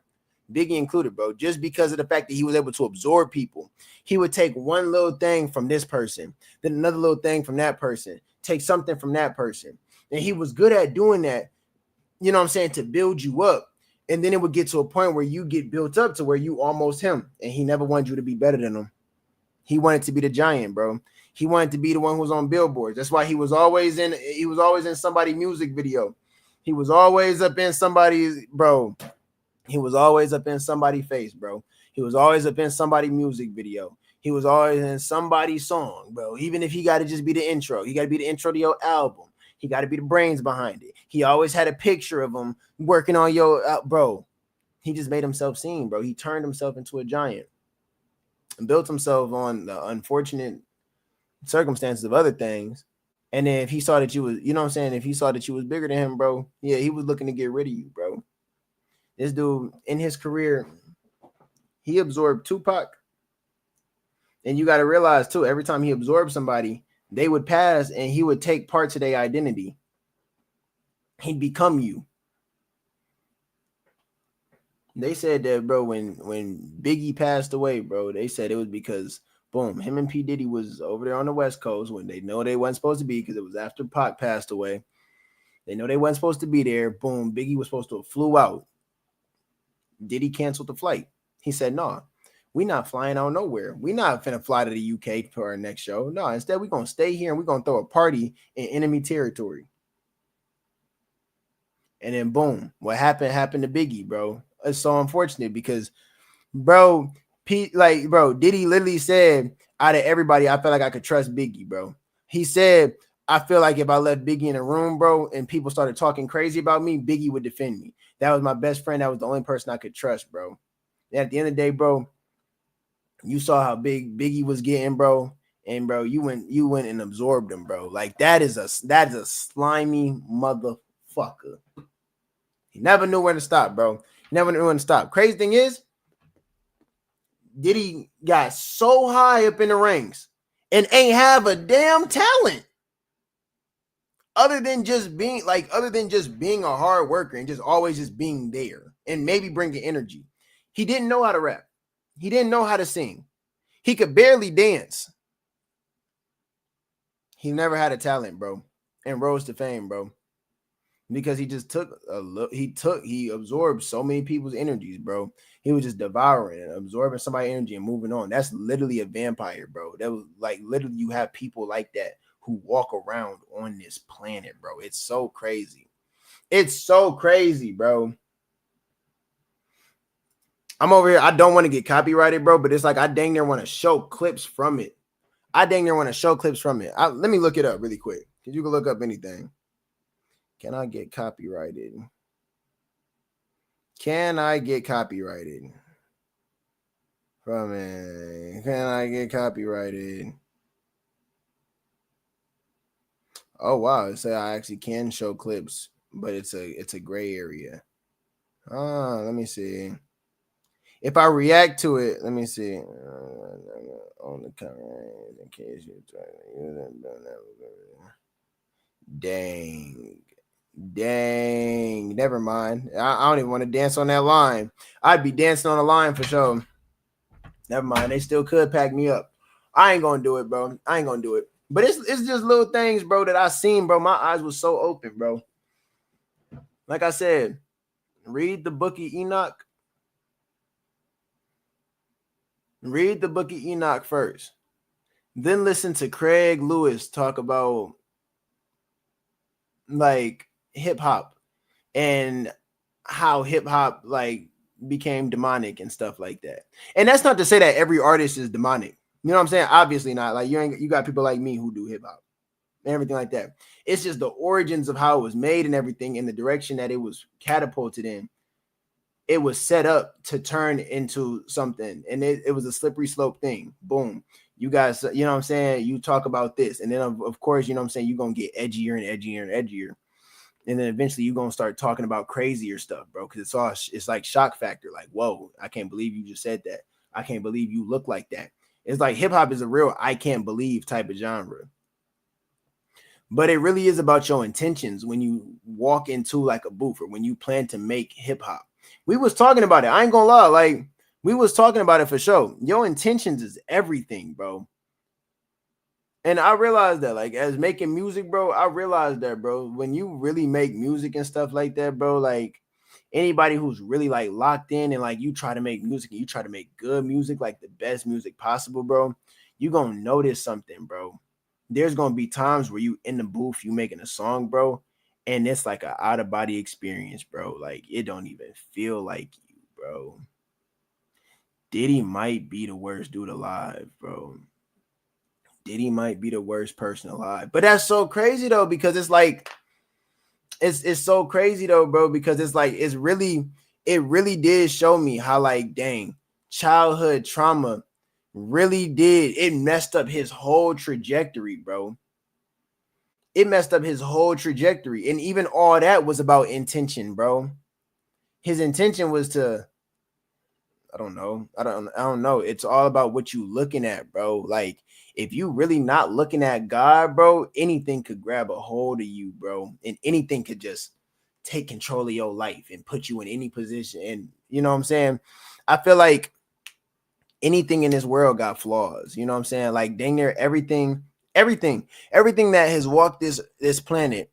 [SPEAKER 2] Biggie included, bro, just because of the fact that he was able to absorb people. He would take one little thing from this person, then another little thing from that person, take something from that person. And he was good at doing that, you know what I'm saying, to build you up. And then it would get to a point where you get built up to where you almost him. And he never wanted you to be better than him. He wanted to be the giant, bro. He wanted to be the one who was on billboards. That's why he was always in somebody's music video. He was always up in somebody's, bro. He was always up in somebody's face, bro. He was always up in somebody's music video. He was always in somebody's song, bro. Even if he got to just be the intro. He got to be the intro to your album. He got to be the brains behind it. He always had a picture of him working on your, bro. He just made himself seen, bro. He turned himself into a giant and built himself on the unfortunate circumstances of other things. And then if he saw that you was, you know what I'm saying? If he saw that you was bigger than him, bro, yeah, he was looking to get rid of you, bro. This dude in his career, he absorbed Tupac. And you got to realize too, every time he absorbed somebody, they would pass and he would take parts of their identity. He'd become you. They said that, bro, when Biggie passed away, bro, they said it was because, boom, him and P. Diddy was over there on the West Coast when they know they wasn't supposed to be because it was after Pac passed away. They know they wasn't supposed to be there. Boom, Biggie was supposed to have flew out. Diddy canceled the flight. He said, no, we not flying out nowhere. We not finna fly to the UK for our next show. No, instead we're going to stay here and we're going to throw a party in enemy territory. And then boom, what happened to Biggie, bro. It's so unfortunate because, bro, Diddy literally said, out of everybody, I felt like I could trust Biggie, bro. He said, I feel like if I left Biggie in a room, bro, and people started talking crazy about me, Biggie would defend me. That was my best friend. That was the only person I could trust, bro. And at the end of the day, bro, you saw how big Biggie was getting, bro. And bro, you went and absorbed him, bro. Like that is a slimy motherfucker. He never knew when to stop, bro. He never knew when to stop. Crazy thing is, Diddy got so high up in the ranks and ain't have a damn talent. Other than just being a hard worker and just always just being there and maybe bringing energy. He didn't know how to rap. He didn't know how to sing. He could barely dance. He never had a talent, bro, and rose to fame, bro, because he just he absorbed so many people's energies, bro. He was just devouring and absorbing somebody's energy and moving on. That's literally a vampire, bro. That was like literally you have people like that who walk around on this planet, bro. It's so crazy. It's so crazy, bro. I'm over here. I don't want to get copyrighted, bro, but it's like I dang near want to show clips from it. Let me look it up really quick because you can look up anything. Can I get copyrighted? Can I get copyrighted? From it. Can I get copyrighted? Oh wow, it said I actually can show clips, but it's a gray area. Let me see. If I react to it, let me see. On the camera, in case you try to use it. Dang. Never mind. I don't even want to dance on that line. I'd be dancing on the line for sure. Never mind. They still could pack me up. I ain't gonna do it, bro. I ain't gonna do it. But it's just little things, bro, that I seen, bro. My eyes were so open, bro. Like I said, read the book of Enoch. Read the book of Enoch first. Then listen to Craig Lewis talk about like hip hop and how hip hop like became demonic and stuff like that. And that's not to say that every artist is demonic. You know what I'm saying? Obviously not. Like you got people like me who do hip hop and everything like that. It's just the origins of how it was made and everything and the direction that it was catapulted in. It was set up to turn into something, and it was a slippery slope thing. Boom. You guys, you know what I'm saying? You talk about this, and then of course, you know what I'm saying? You're going to get edgier and edgier and edgier. And then eventually you're going to start talking about crazier stuff, bro, because it's like shock factor. Like, whoa, I can't believe you just said that. I can't believe you look like that. It's like hip hop is a real I can't believe type of genre. But it really is about your intentions when you walk into like a booth or when you plan to make hip hop. We was talking about it. I ain't gonna lie. Like, we was talking about it for sure. Your intentions is everything, bro. And I realized that, like, as making music, bro, I realized that, bro, when you really make music and stuff like that, bro, like, anybody who's really, like, locked in and, like, you try to make music and you try to make good music, like, the best music possible, bro, you gonna notice something, bro. There's gonna be times where you in the booth, you making a song, bro, and it's like an out-of-body experience, bro. Like, it don't even feel like you, bro. Diddy might be the worst dude alive, bro. Diddy might be the worst person alive. But that's so crazy, though, because it's like, it's so crazy, though, bro, because it's like, it really did show me how, like, dang, childhood trauma really did. It messed up his whole trajectory, bro. It messed up his whole trajectory. And even all that was about intention, bro. His intention was to, I don't know. It's all about what you looking at, bro. Like, if you really not looking at God, bro, anything could grab a hold of you, bro. And anything could just take control of your life and put you in any position. And you know what I'm saying? I feel like anything in this world got flaws. You know what I'm saying? Like, dang near everything that has walked this planet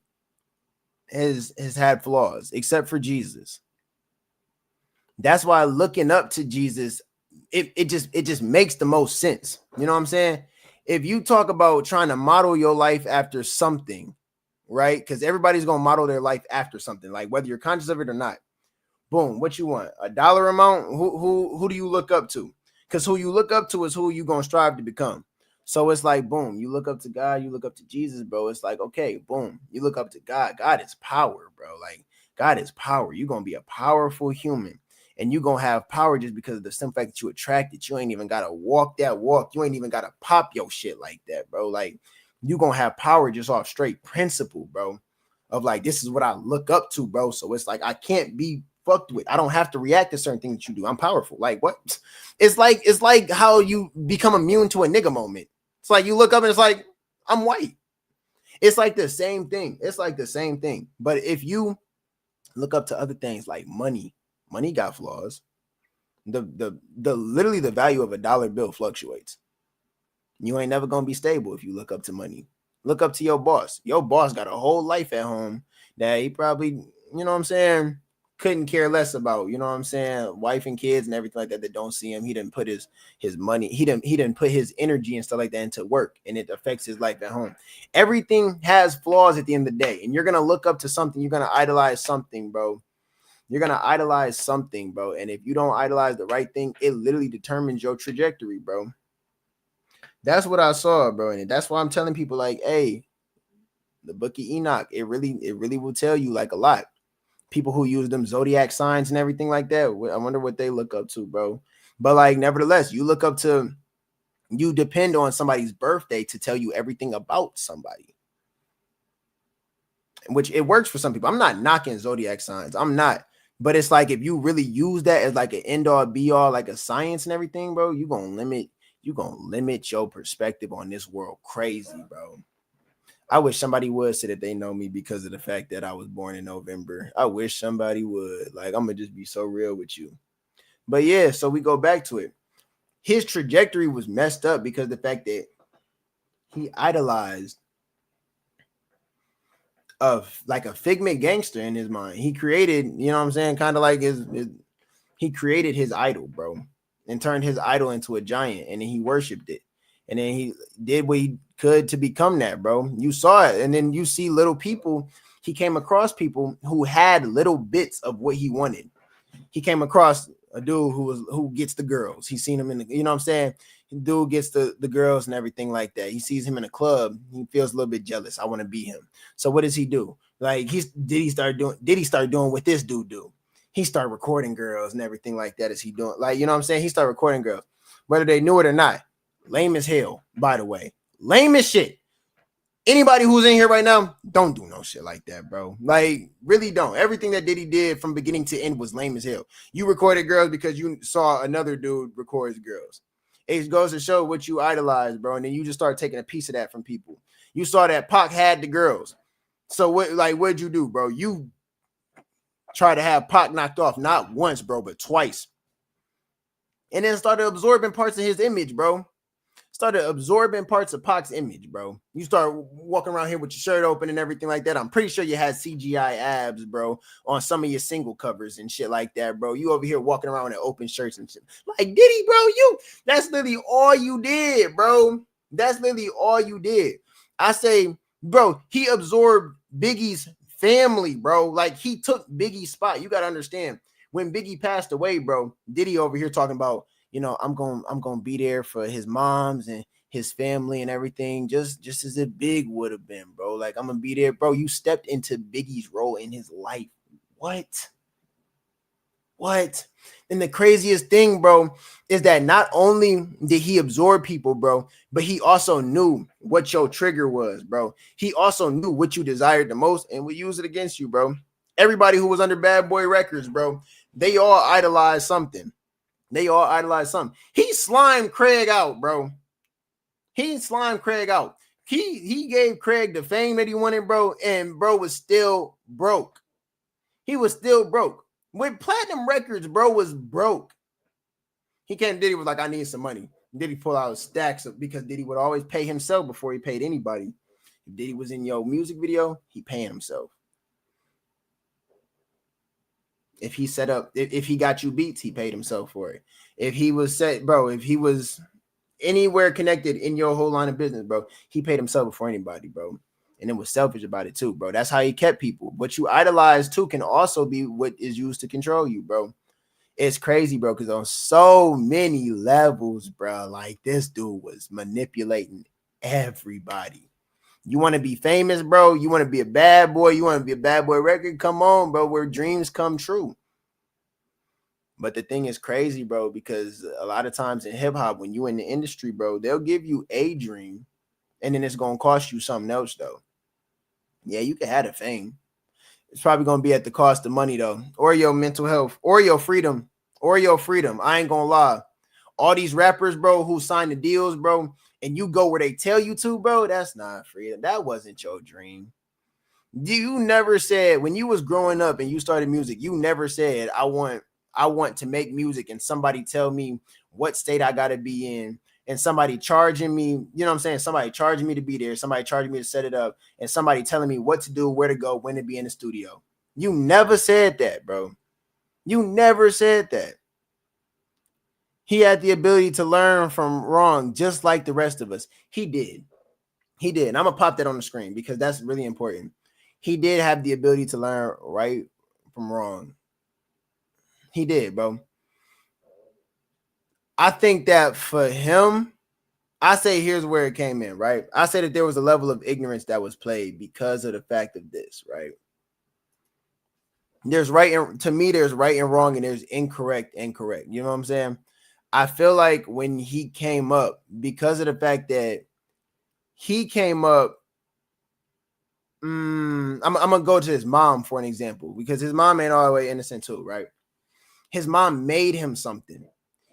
[SPEAKER 2] has had flaws, except for Jesus. That's why looking up to Jesus, it just makes the most sense. You know what I'm saying? If you talk about trying to model your life after something, right? Because everybody's gonna model their life after something, like whether you're conscious of it or not. Boom, what you want? A dollar amount? Who do you look up to? Because who you look up to is who you gonna strive to become. So it's like, boom, you look up to God, you look up to Jesus, bro. It's like, okay, boom, you look up to God. God is power, bro. Like, God is power. You're gonna be a powerful human. And you're gonna have power just because of the simple fact that you attracted. You ain't even gotta walk that walk. You ain't even gotta pop your shit like that, bro. Like, you gonna have power just off straight principle, bro. Of like, this is what I look up to, bro. So it's like I can't be fucked with. I don't have to react to certain things that you do. I'm powerful. Like, what? It's like how you become immune to a nigga moment. It's like you look up and it's like, I'm white. It's like the same thing. But if you look up to other things like money got flaws. The literally the value of a dollar bill fluctuates. You ain't never gonna be stable if you look up to money. Look up to your boss. Your boss got a whole life at home that he probably, you know what I'm saying? couldn't care less about, you know what I'm saying, wife and kids and everything like that that don't see him. He didn't put his money, he didn't put his energy and stuff like that into work, and it affects his life at home. Everything has flaws at the end of the day, and you're gonna look up to something, you're gonna idolize something, bro. You're gonna idolize something, bro. And if you don't idolize the right thing, it literally determines your trajectory, bro. That's what I saw, bro. And that's why I'm telling people, like, hey, the book of Enoch, it really will tell you like a lot. People who use them zodiac signs and everything like that, I wonder what they look up to, bro. But like, nevertheless, you depend on somebody's birthday to tell you everything about somebody, which it works for some people. I'm not knocking zodiac signs, I'm not. But it's like, if you really use that as like an end all be all, like a science and everything, bro, you're gonna limit your perspective on this world crazy, bro. I wish somebody would say that they know me because of the fact that I was born in November. I wish somebody would. Like, I'm gonna just be so real with you. But yeah, so we go back to it. His trajectory was messed up because the fact that he idolized of like a figment gangster in his mind. He created, you know what I'm saying, kind of like he created his idol, bro, and turned his idol into a giant, and then he worshipped it, and then he did what he could to become that, bro. You saw it, and then you see little people. He came across people who had little bits of what he wanted. He came across a dude who gets the girls. He's seen him in the, you know what I'm saying? Dude gets the girls and everything like that. He sees him in a club. He feels a little bit jealous. I want to be him. So what does he do? Like, did he start doing what this dude do? He started recording girls and everything like that. Is he doing, like, you know what I'm saying? He started recording girls, whether they knew it or not. Lame as hell, by the way. Lame as shit. Anybody who's in here right now, don't do no shit like that, bro. Like, really don't. Everything that Diddy did from beginning to end was lame as hell. You recorded girls because you saw another dude record girls. It goes to show what you idolize, bro. And then you just start taking a piece of that from people. You saw that Pac had the girls. So what'd you do, bro? You try to have Pac knocked off, not once, bro, but twice. And then started absorbing parts of his image, bro. Started absorbing parts of Pac's image, bro. You start walking around here with your shirt open and everything like that. I'm pretty sure you had CGI abs, bro, on some of your single covers and shit like that, bro. You over here walking around in open shirts and shit. Like, Diddy, bro, that's literally all you did, bro. That's literally all you did. I say, bro, he absorbed Biggie's family, bro. Like, he took Biggie's spot. You got to understand, when Biggie passed away, bro, Diddy over here talking about, you know, I'm gonna be there for his moms and his family and everything, just as if Big would have been, bro. Like, I'm gonna be there, bro. You stepped into Biggie's role in his life. What? And the craziest thing, bro, is that not only did he absorb people, bro, but he also knew what your trigger was, bro. He also knew what you desired the most and would use it against you, bro. Everybody who was under Bad Boy Records, bro, they all idolized something. He slimed Craig out, bro. He gave Craig the fame that he wanted, bro, and bro was still broke. He was still broke. With Platinum Records, bro was broke. Diddy was like, I need some money. Diddy pull out stacks because Diddy would always pay himself before he paid anybody. If Diddy was in your music video, he paying himself. If he got you beats, he paid himself for it. If he was anywhere connected in your whole line of business, bro, he paid himself before anybody, bro. And it was selfish about it too, bro. That's how he kept people. What you idolize too can also be what is used to control you, bro. It's crazy, bro, because on so many levels, bro, like, this dude was manipulating everybody. You want to be famous, bro? You want to be a bad boy? You want to be a Bad Boy Record? Come on, bro, where dreams come true. But the thing is crazy, bro, because a lot of times in hip hop, when you in the industry, bro, they'll give you a dream and then it's going to cost you something else, though. Yeah, you can have the fame. It's probably going to be at the cost of money, though, or your mental health, or your freedom, I ain't going to lie. All these rappers, bro, who sign the deals, bro, and you go where they tell you to, bro, that's not freedom. That wasn't your dream. You never said, when you was growing up and you started music, you never said, I want to make music and somebody tell me what state I got to be in, and somebody charging me, you know what I'm saying? Somebody charging me to be there, somebody charging me to set it up, and somebody telling me what to do, where to go, when to be in the studio. You never said that, bro. You never said that. He had the ability to learn from wrong just like the rest of us. He did. He did. And I'm going to pop that on the screen because that's really important. He did have the ability to learn right from wrong. He did, bro. I think that for him, I say here's where it came in, right? I say that there was a level of ignorance that was played because of the fact of this, right? There's right and to me, there's right and wrong, and there's incorrect and correct. You know what I'm saying? I feel like when he came up, because of the fact that he came up, I'm gonna go to his mom for an example, because his mom ain't all the way innocent too, right? His mom made him something.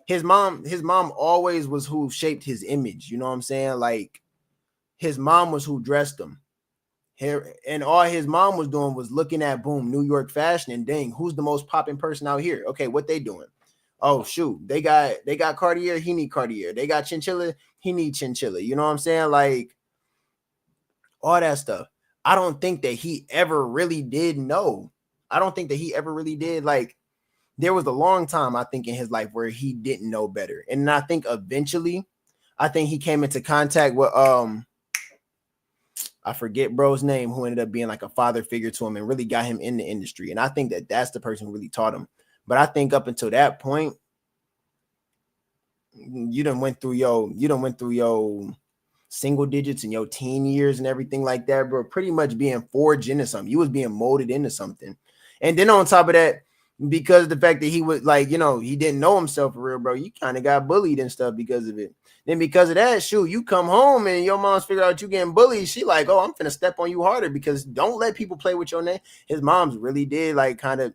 [SPEAKER 2] His mom always was who shaped his image. You know what I'm saying? Like his mom was who dressed him. Here and all his mom was doing was looking at boom New York fashion and dang, who's the most popping person out here? Okay, what they doing? Oh shoot, they got Cartier, he need Cartier. They got Chinchilla, he need Chinchilla. You know what I'm saying? Like all that stuff. I don't think that he ever really did know. I don't think that he ever really did. Like there was a long time I think in his life where he didn't know better, and I think eventually, I think he came into contact with I forget bro's name, who ended up being like a father figure to him and really got him in the industry. And I think that that's the person who really taught him. But I think up until that point, you done went through your single digits and your teen years and everything like that, bro. Pretty much being forged into something. You was being molded into something. And then on top of that, because of the fact that he was like, he didn't know himself for real, bro. You kind of got bullied and stuff because of it. Then because of that, shoot, you come home and your mom's figure out you getting bullied. She like, oh, I'm finna step on you harder because don't let people play with your name. His mom's really did like kind of,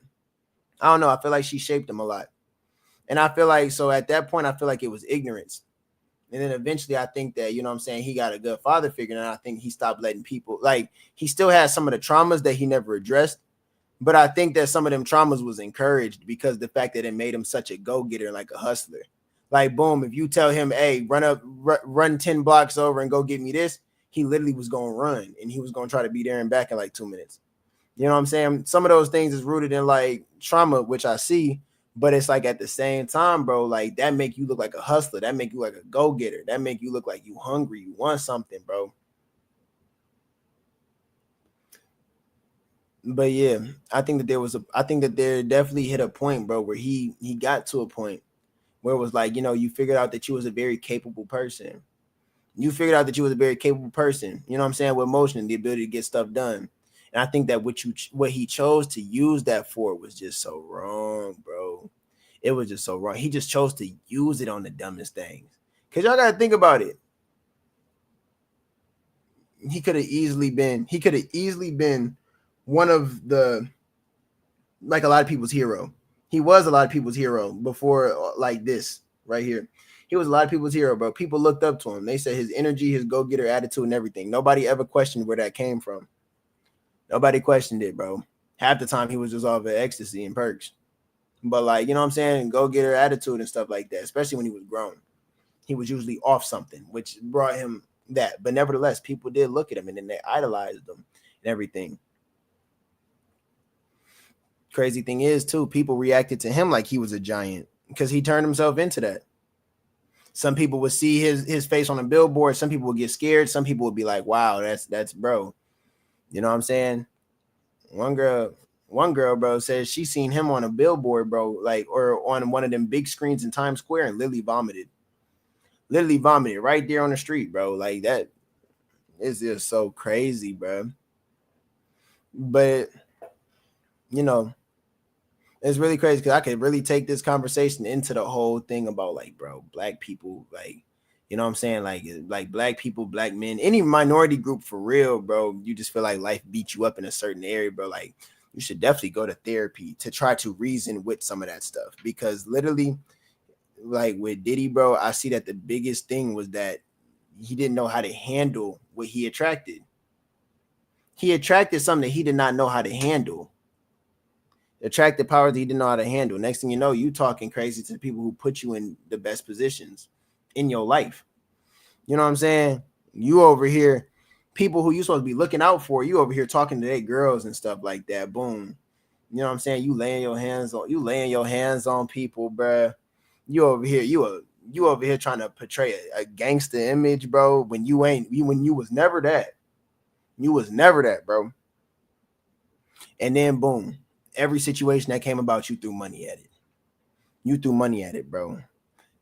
[SPEAKER 2] I don't know. I feel like she shaped him a lot. And I feel like, so at that point, I feel like it was ignorance. And then eventually I think that, you know what I'm saying, he got a good father figure. And I think he stopped letting people, like, he still has some of the traumas that he never addressed. But I think that some of them traumas was encouraged because the fact that it made him such a go-getter, like a hustler. Like, boom, if you tell him, hey, run 10 blocks over and go get me this, he literally was going to run. And he was going to try to be there and back in like 2 minutes. You know what I'm saying? Some of those things is rooted in like trauma, which I see. But it's like at the same time, bro, like that make you look like a hustler. That make you like a go-getter. That make you look like you hungry. You want something, bro. But yeah, I think that there definitely hit a point, bro, where he got to a point where it was like, you figured out that you was a very capable person. You figured out that you was a very capable person, you know what I'm saying, with motion and the ability to get stuff done. And I think that what he chose to use that for was just so wrong, bro. It was just so wrong. He just chose to use it on the dumbest things. Cause y'all gotta think about it. He could have easily been one of the, like, a lot of people's hero. He was a lot of people's hero before, like this right here. He was a lot of people's hero, bro. People looked up to him. They said his energy, his go-getter attitude, and everything. Nobody ever questioned where that came from. Nobody questioned it, bro. Half the time he was just off of ecstasy and perks. But like, you know what I'm saying? Go-getter attitude and stuff like that, especially when he was grown. He was usually off something, which brought him that. But nevertheless, people did look at him and then they idolized him and everything. Crazy thing is, too, people reacted to him like he was a giant because he turned himself into that. Some people would see his face on a billboard. Some people would get scared. Some people would be like, wow, that's bro. You know what I'm saying? One girl, bro, says she seen him on a billboard, bro, like, or on one of them big screens in Times Square, and literally vomited right there on the street, bro. Like, that is just so crazy, bro. But it's really crazy because I could really take this conversation into the whole thing about, like, bro, black people, like, you know what I'm saying? Like black people, black men, any minority group for real, bro. You just feel like life beat you up in a certain area, bro. Like, you should definitely go to therapy to try to reason with some of that stuff. Because literally, like with Diddy, bro, I see that the biggest thing was that he didn't know how to handle what he attracted. He attracted something that he did not know how to handle. Attracted power that he didn't know how to handle. Next thing you know, you talking crazy to the people who put you in the best positions in your life. You know what I'm saying? You over here, people who you supposed to be looking out for, you over here talking to their girls and stuff like that. Boom. You know what I'm saying? You laying your hands on people, bruh. You over here trying to portray a gangster image, bro, when you was never that. You was never that, bro. And then boom, every situation that came about, you threw money at it. You threw money at it, bro.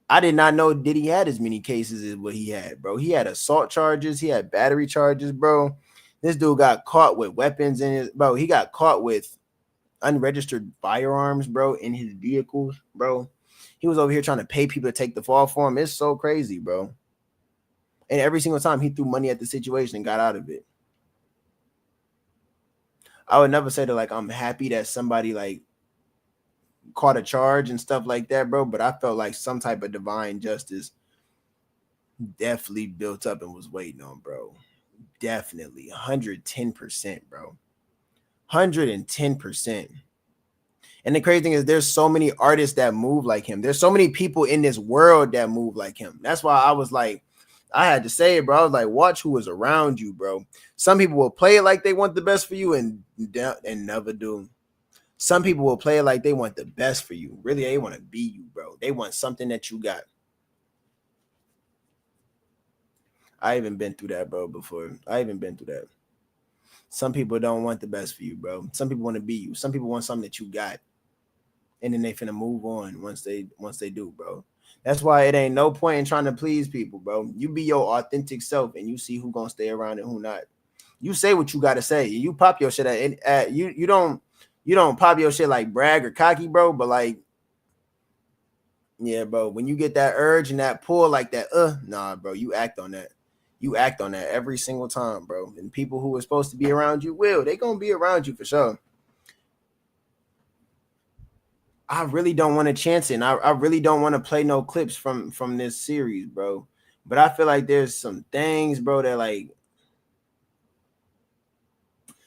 [SPEAKER 2] I did not know Diddy had as many cases as what he had, bro. He had assault charges, he had battery charges, bro. This dude got caught with weapons in his, bro. He got caught with unregistered firearms, bro, in his vehicles, bro. He was over here trying to pay people to take the fall for him. It's so crazy, bro. And every single time he threw money at the situation and got out of it. I would never say that like I'm happy that somebody like caught a charge and stuff like that, bro. But I felt like some type of divine justice definitely built up and was waiting on, bro. Definitely 110%, bro. 110%. And the crazy thing is there's so many artists that move like him. There's so many people in this world that move like him. That's why I was like, I had to say it, bro. I was like, watch who is around you, bro. Some people will play it like they want the best for you and never do. Some people will play it like they want the best for you. Really, they want to be you, bro. They want something that you got. I even been through that, bro, before. I even been through that. Some people don't want the best for you, bro. Some people want to be you. Some people want something that you got. And then they finna move on once they do, bro. That's why it ain't no point in trying to please people, bro. You be your authentic self and you see who gonna stay around and who not. You say what you gotta say. You pop your shit at you don't pop your shit like brag or cocky, bro, but like, yeah, bro, when you get that urge and that pull like that, nah, bro, you act on that. You act on that every single time, bro. And people who are supposed to be around you they gonna be around you for sure. I really don't want to chance it. And I really don't want to play no clips from this series, bro. But I feel like there's some things, bro, that like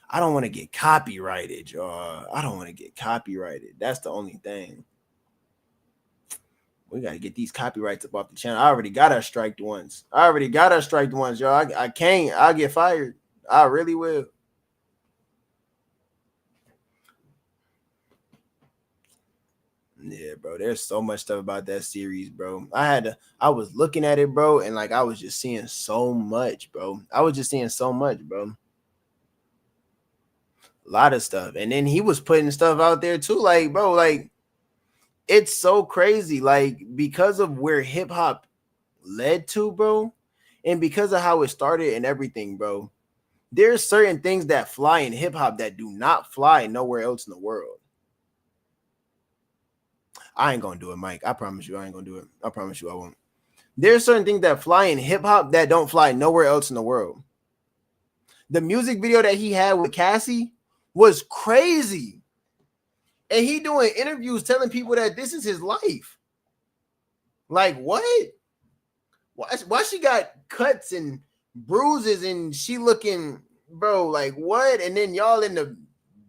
[SPEAKER 2] I don't want to get copyrighted, y'all. I don't want to get copyrighted. That's the only thing. We got to get these copyrights up off the channel. I already got us striked once. Y'all. I can't. I'll get fired. I really will. Yeah, bro. There's so much stuff about that series, bro. I was looking at it, bro, and like I was just seeing so much, bro. A lot of stuff. And then he was putting stuff out there too. Like, bro, like it's so crazy. Like, because of where hip hop led to, bro, and because of how it started and everything, bro, there's certain things that fly in hip hop that do not fly nowhere else in the world. I ain't gonna do it, Mike. I promise you, I ain't gonna do it. I promise you, I won't. There's certain things that fly in hip hop that don't fly nowhere else in the world. The music video that he had with Cassie was crazy. And he doing interviews telling people that this is his life. Like, what? Why she got cuts and bruises and she looking, bro, like what? And then y'all in the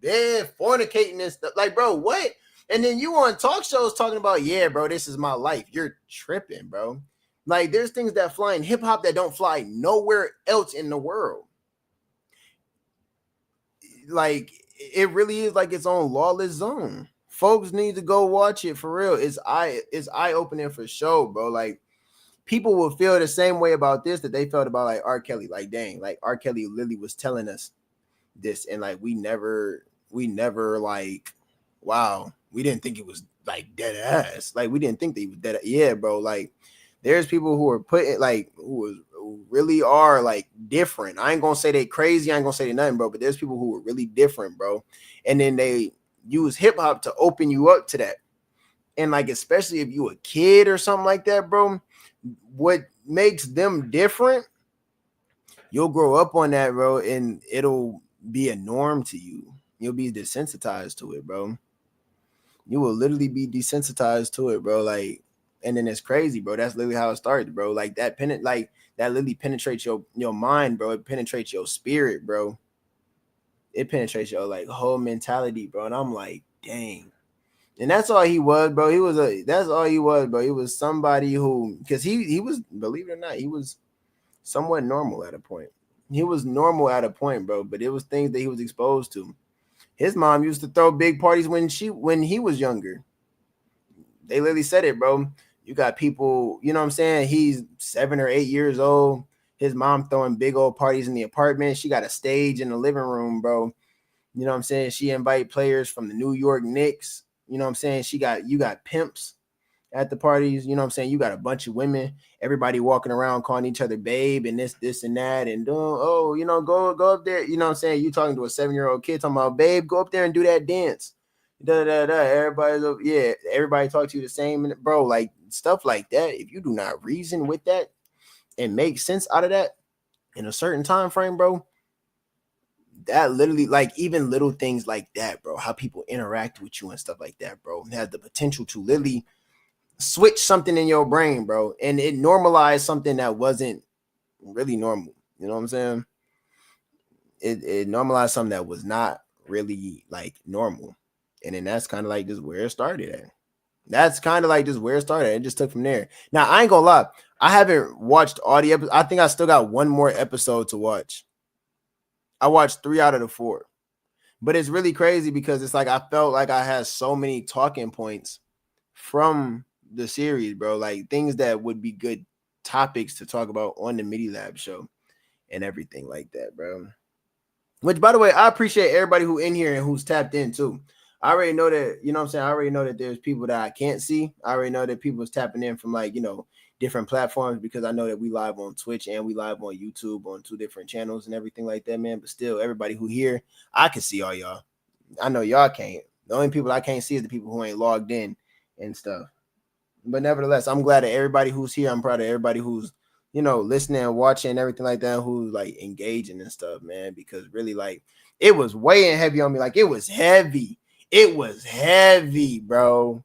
[SPEAKER 2] bed fornicating and stuff. Like, bro, what? And then you on talk shows talking about, yeah, bro, this is my life. You're tripping, bro. Like, there's things that fly in hip hop that don't fly nowhere else in the world. Like, it really is like its own lawless zone. Folks need to go watch it for real. It's eye opening for sure, bro. Like, people will feel the same way about this that they felt about like R. Kelly. Like, dang, like R. Kelly literally was telling us this, and like we never like, wow, we didn't think it was like dead ass. Like, we didn't think that he was dead. Yeah, bro. Like, there's people who are putting like who really are like different. I ain't gonna say they crazy. I ain't gonna say they nothing, bro. But there's people who are really different, bro. And then they use hip hop to open you up to that. And like, especially if you a kid or something like that, bro, what makes them different, you'll grow up on that, bro, and it'll be a norm to you. You'll be desensitized to it, bro. You will literally be desensitized to it, bro. Like, and then it's crazy, bro. That's literally how it started, bro. Like that literally penetrates your mind, bro. It penetrates your spirit, bro. It penetrates your like whole mentality, bro. And I'm like, dang. And that's all he was, bro. That's all he was, bro. He was somebody who, because he was, believe it or not, he was somewhat normal at a point. He was normal at a point, bro. But it was things that he was exposed to. His mom used to throw big parties when he was younger. They literally said it, bro. You got people, you know what I'm saying? He's 7 or 8 years old. His mom throwing big old parties in the apartment. She got a stage in the living room, bro. You know what I'm saying? She invite players from the New York Knicks. You know what I'm saying? You got pimps at the parties. You know what I'm saying? You got a bunch of women, everybody walking around calling each other babe and this and that and doing, oh, you know, go up there. You know what I'm saying? You talking to a 7-year-old kid talking about, babe, go up there and do that dance. Da da da. Everybody talk to you the same, bro. Like stuff like that. If you do not reason with that and make sense out of that in a certain time frame, bro, that literally, like, even little things like that, bro, how people interact with you and stuff like that, bro, has the potential to literally switch something in your brain, bro, and it normalized something that wasn't really normal. You know what I'm saying? It normalized something that was not really like normal, and then that's kind of like just where it started at. That's kind of like just where it started. It just took from there. Now I ain't gonna lie, I haven't watched all the episodes. I think I still got one more episode to watch. I watched 3 out of the 4. But it's really crazy because it's like I felt like I had so many talking points from the series, bro. Like things that would be good topics to talk about on the MidiLab show and everything like that, bro. Which, by the way, I appreciate everybody who in here and who's tapped in too. I already know that, you know what I'm saying? I already know that there's people that I can't see. I already know that people's tapping in from, like, you know, different platforms, because I know that we live on Twitch and we live on YouTube on 2 different channels and everything like that, man. But still, everybody who here, I can see all y'all. I know y'all can't. The only people I can't see is the people who ain't logged in and stuff. But nevertheless, I'm glad that everybody who's here, I'm proud of everybody who's, you know, listening and watching and everything like that, who's like engaging and stuff, man, because really, like, it was weighing heavy on me. Like, it was heavy. It was heavy, bro.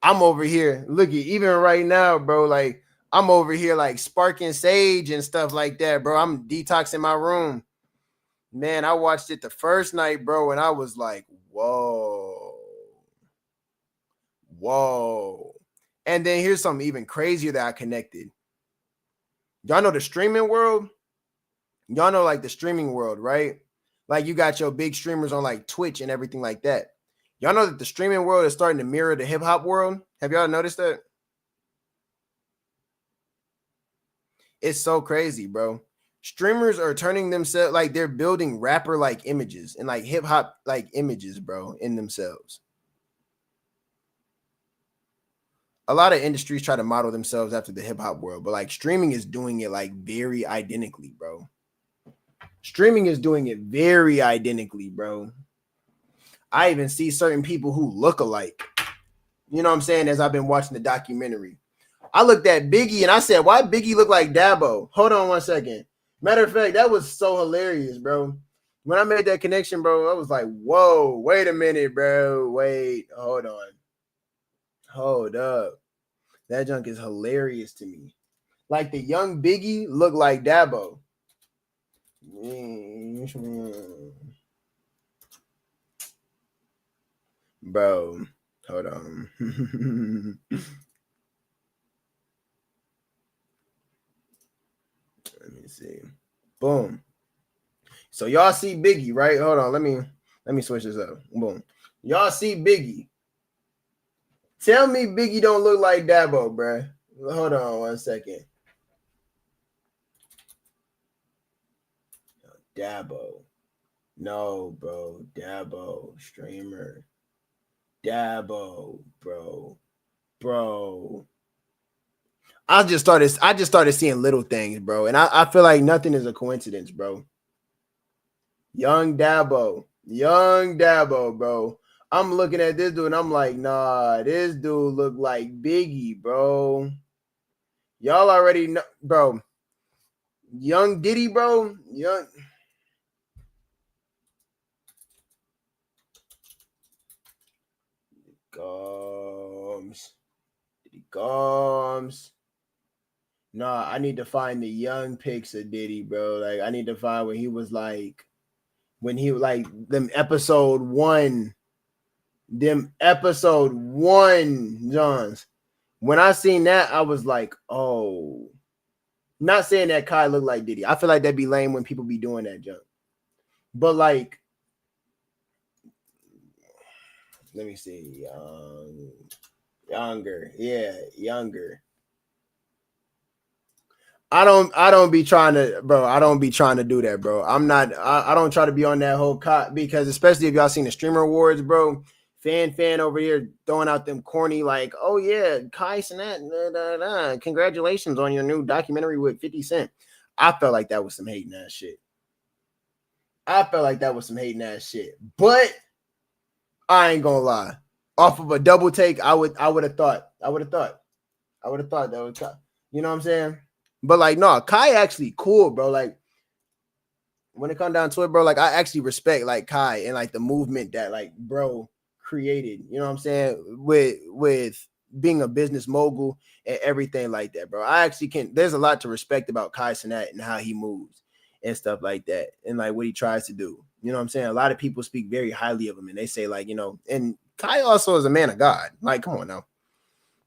[SPEAKER 2] I'm over here. Look at even right now, bro. Like, I'm over here like sparking sage and stuff like that, bro. I'm detoxing my room. Man, I watched it the first night, bro, and I was like, whoa. Whoa. And then here's something even crazier that I connected. Y'all know the streaming world? Y'all know, like, the streaming world, right? Like, you got your big streamers on like Twitch and everything like that. Y'all know that the streaming world is starting to mirror the hip hop world. Have y'all noticed that? It's so crazy, bro. Streamers are turning themselves, like, they're building rapper like images and like hip hop like images, bro, in themselves. A lot of industries try to model themselves after the hip hop world, but like streaming is doing it like very identically, bro. Streaming is doing it very identically, bro. I even see certain people who look alike. You know what I'm saying? As I've been watching the documentary, I looked at Biggie and I said, why Biggie look like Dabo? Hold on one second. Matter of fact, that was so hilarious, bro. When I made that connection, bro, I was like, whoa, wait a minute, bro. Wait, hold on. Hold up. That junk is hilarious to me. Like, the young Biggie looked like Dabo. Bro, hold on. Let me see. Boom. So y'all see Biggie, right? Hold on. Let me switch this up. Boom. Y'all see Biggie. Tell me Biggie don't look like Dabo, bro. Hold on one second. Dabo. No, bro. Dabo. Streamer. Dabo, bro. Bro. I just started seeing little things, bro. And I feel like nothing is a coincidence, bro. Young Dabo, bro. I'm looking at this dude and I'm like, nah, this dude look like Biggie, bro. Y'all already know, bro. Young Diddy, bro. Young. Diddy Gomes. Nah, I need to find the young pics of Diddy, bro. Like, I need to find when he was like them episode 1 Johns. When I seen that, I was like, oh, not saying that Kai looked like Diddy. I feel like that'd be lame when people be doing that junk. But like, Let me see. Younger. Yeah, younger. I don't be trying to, bro. I don't be trying to do that, bro. I don't try to be on that whole cop because especially if y'all seen the streamer awards, bro. Fan over here throwing out them corny like, oh yeah, Kai Cenat, congratulations on your new documentary with 50 Cent. I felt like that was some hating ass shit. But I ain't gonna lie. Off of a double take, I would have thought that was Kai. You know what I'm saying? But like, no, Kai actually cool, bro. Like when it comes down to it, bro, like I actually respect like Kai and like the movement that like bro created. You know what I'm saying? With being a business mogul and everything like that, bro. I actually can. There's a lot to respect about Kai Cenat and how he moves and stuff like that, and like what he tries to do. You know what I'm saying? A lot of people speak very highly of him, and they say like, you know, and Kai also is a man of God. Like, come on now.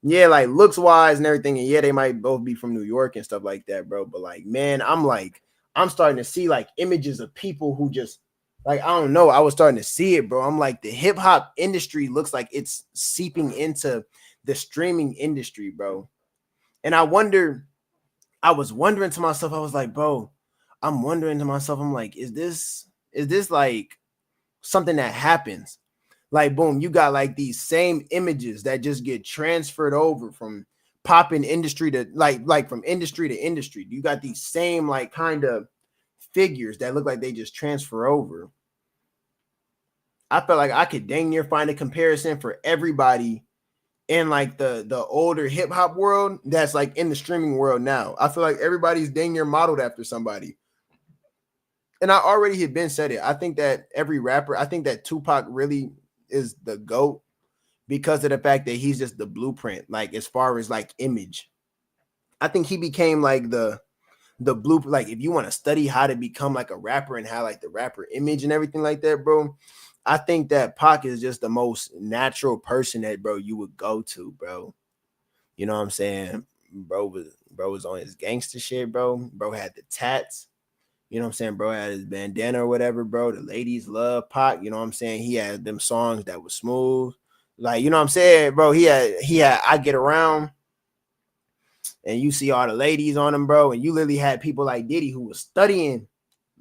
[SPEAKER 2] Yeah, like looks wise and everything, and yeah, they might both be from New York and stuff like that, bro. But like, man, I'm starting to see like images of people who just like I don't know. I was starting to see it, bro. I'm like the hip hop industry looks like it's seeping into the streaming industry, bro. And I was wondering to myself, I was like, bro, I'm wondering to myself, I'm like, is this like something that happens? Like, boom, you got like these same images that just get transferred over from popping industry to like from industry to industry. You got these same like kind of figures that look like they just transfer over. I felt like I could dang near find a comparison for everybody in like the older hip hop world that's like in the streaming world now. I feel like everybody's dang near modeled after somebody. And I already had been said it. I think that every rapper, I think that Tupac really is the GOAT because of the fact that he's just the blueprint, like as far as like image. I think he became like the blueprint. Like if you want to study how to become like a rapper and how like the rapper image and everything like that, bro. I think that Pac is just the most natural person that bro you would go to, bro. You know what I'm saying? Bro was on his gangster shit, bro. Bro had the tats. You know what I'm saying? Bro had his bandana or whatever, bro. The ladies love Pac. You know what I'm saying? He had them songs that was smooth. Like, you know what I'm saying, bro? He had I Get Around, and you see all the ladies on him, bro. And you literally had people like Diddy who was studying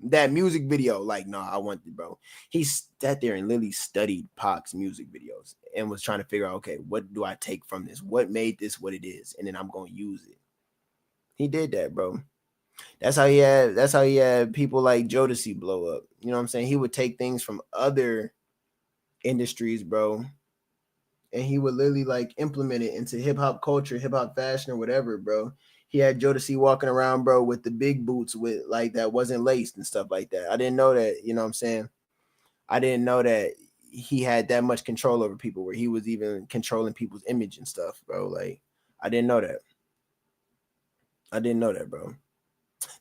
[SPEAKER 2] that music video. Like, no, I want it, bro. He sat there and literally studied Pac's music videos and was trying to figure out, okay, what do I take from this? What made this what it is? And then I'm gonna use it. He did that, bro. That's how he had people like Jodeci blow up. You know what I'm saying? He would take things from other industries, bro, and he would literally like implement it into hip hop culture, hip hop fashion, or whatever, bro. He had Jodeci walking around, bro, with the big boots with like that wasn't laced and stuff like that. I didn't know that, you know what I'm saying? I didn't know that he had that much control over people where he was even controlling people's image and stuff, bro. Like, I didn't know that. I didn't know that, bro.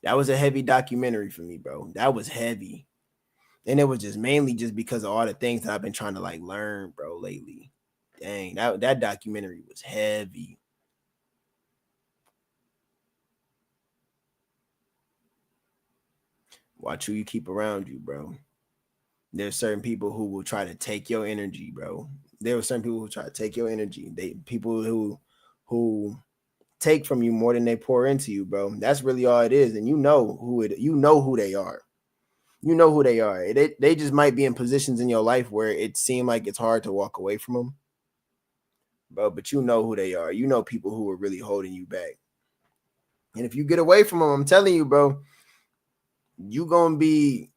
[SPEAKER 2] That was a heavy documentary for me, bro. That was heavy. And it was just mainly just because of all the things that I've been trying to like learn, bro, lately. Dang, that documentary was heavy. Watch who you keep around you, bro. There's certain people who will try to take your energy, bro. There are certain people who try to take your energy. They people who take from you more than they pour into you, bro. That's really all it is. And you know who they are. You know who they are. They just might be in positions in your life where it seemed like it's hard to walk away from them, bro. But you know who they are. You know people who are really holding you back. And if you get away from them, I'm telling you, bro, you gonna be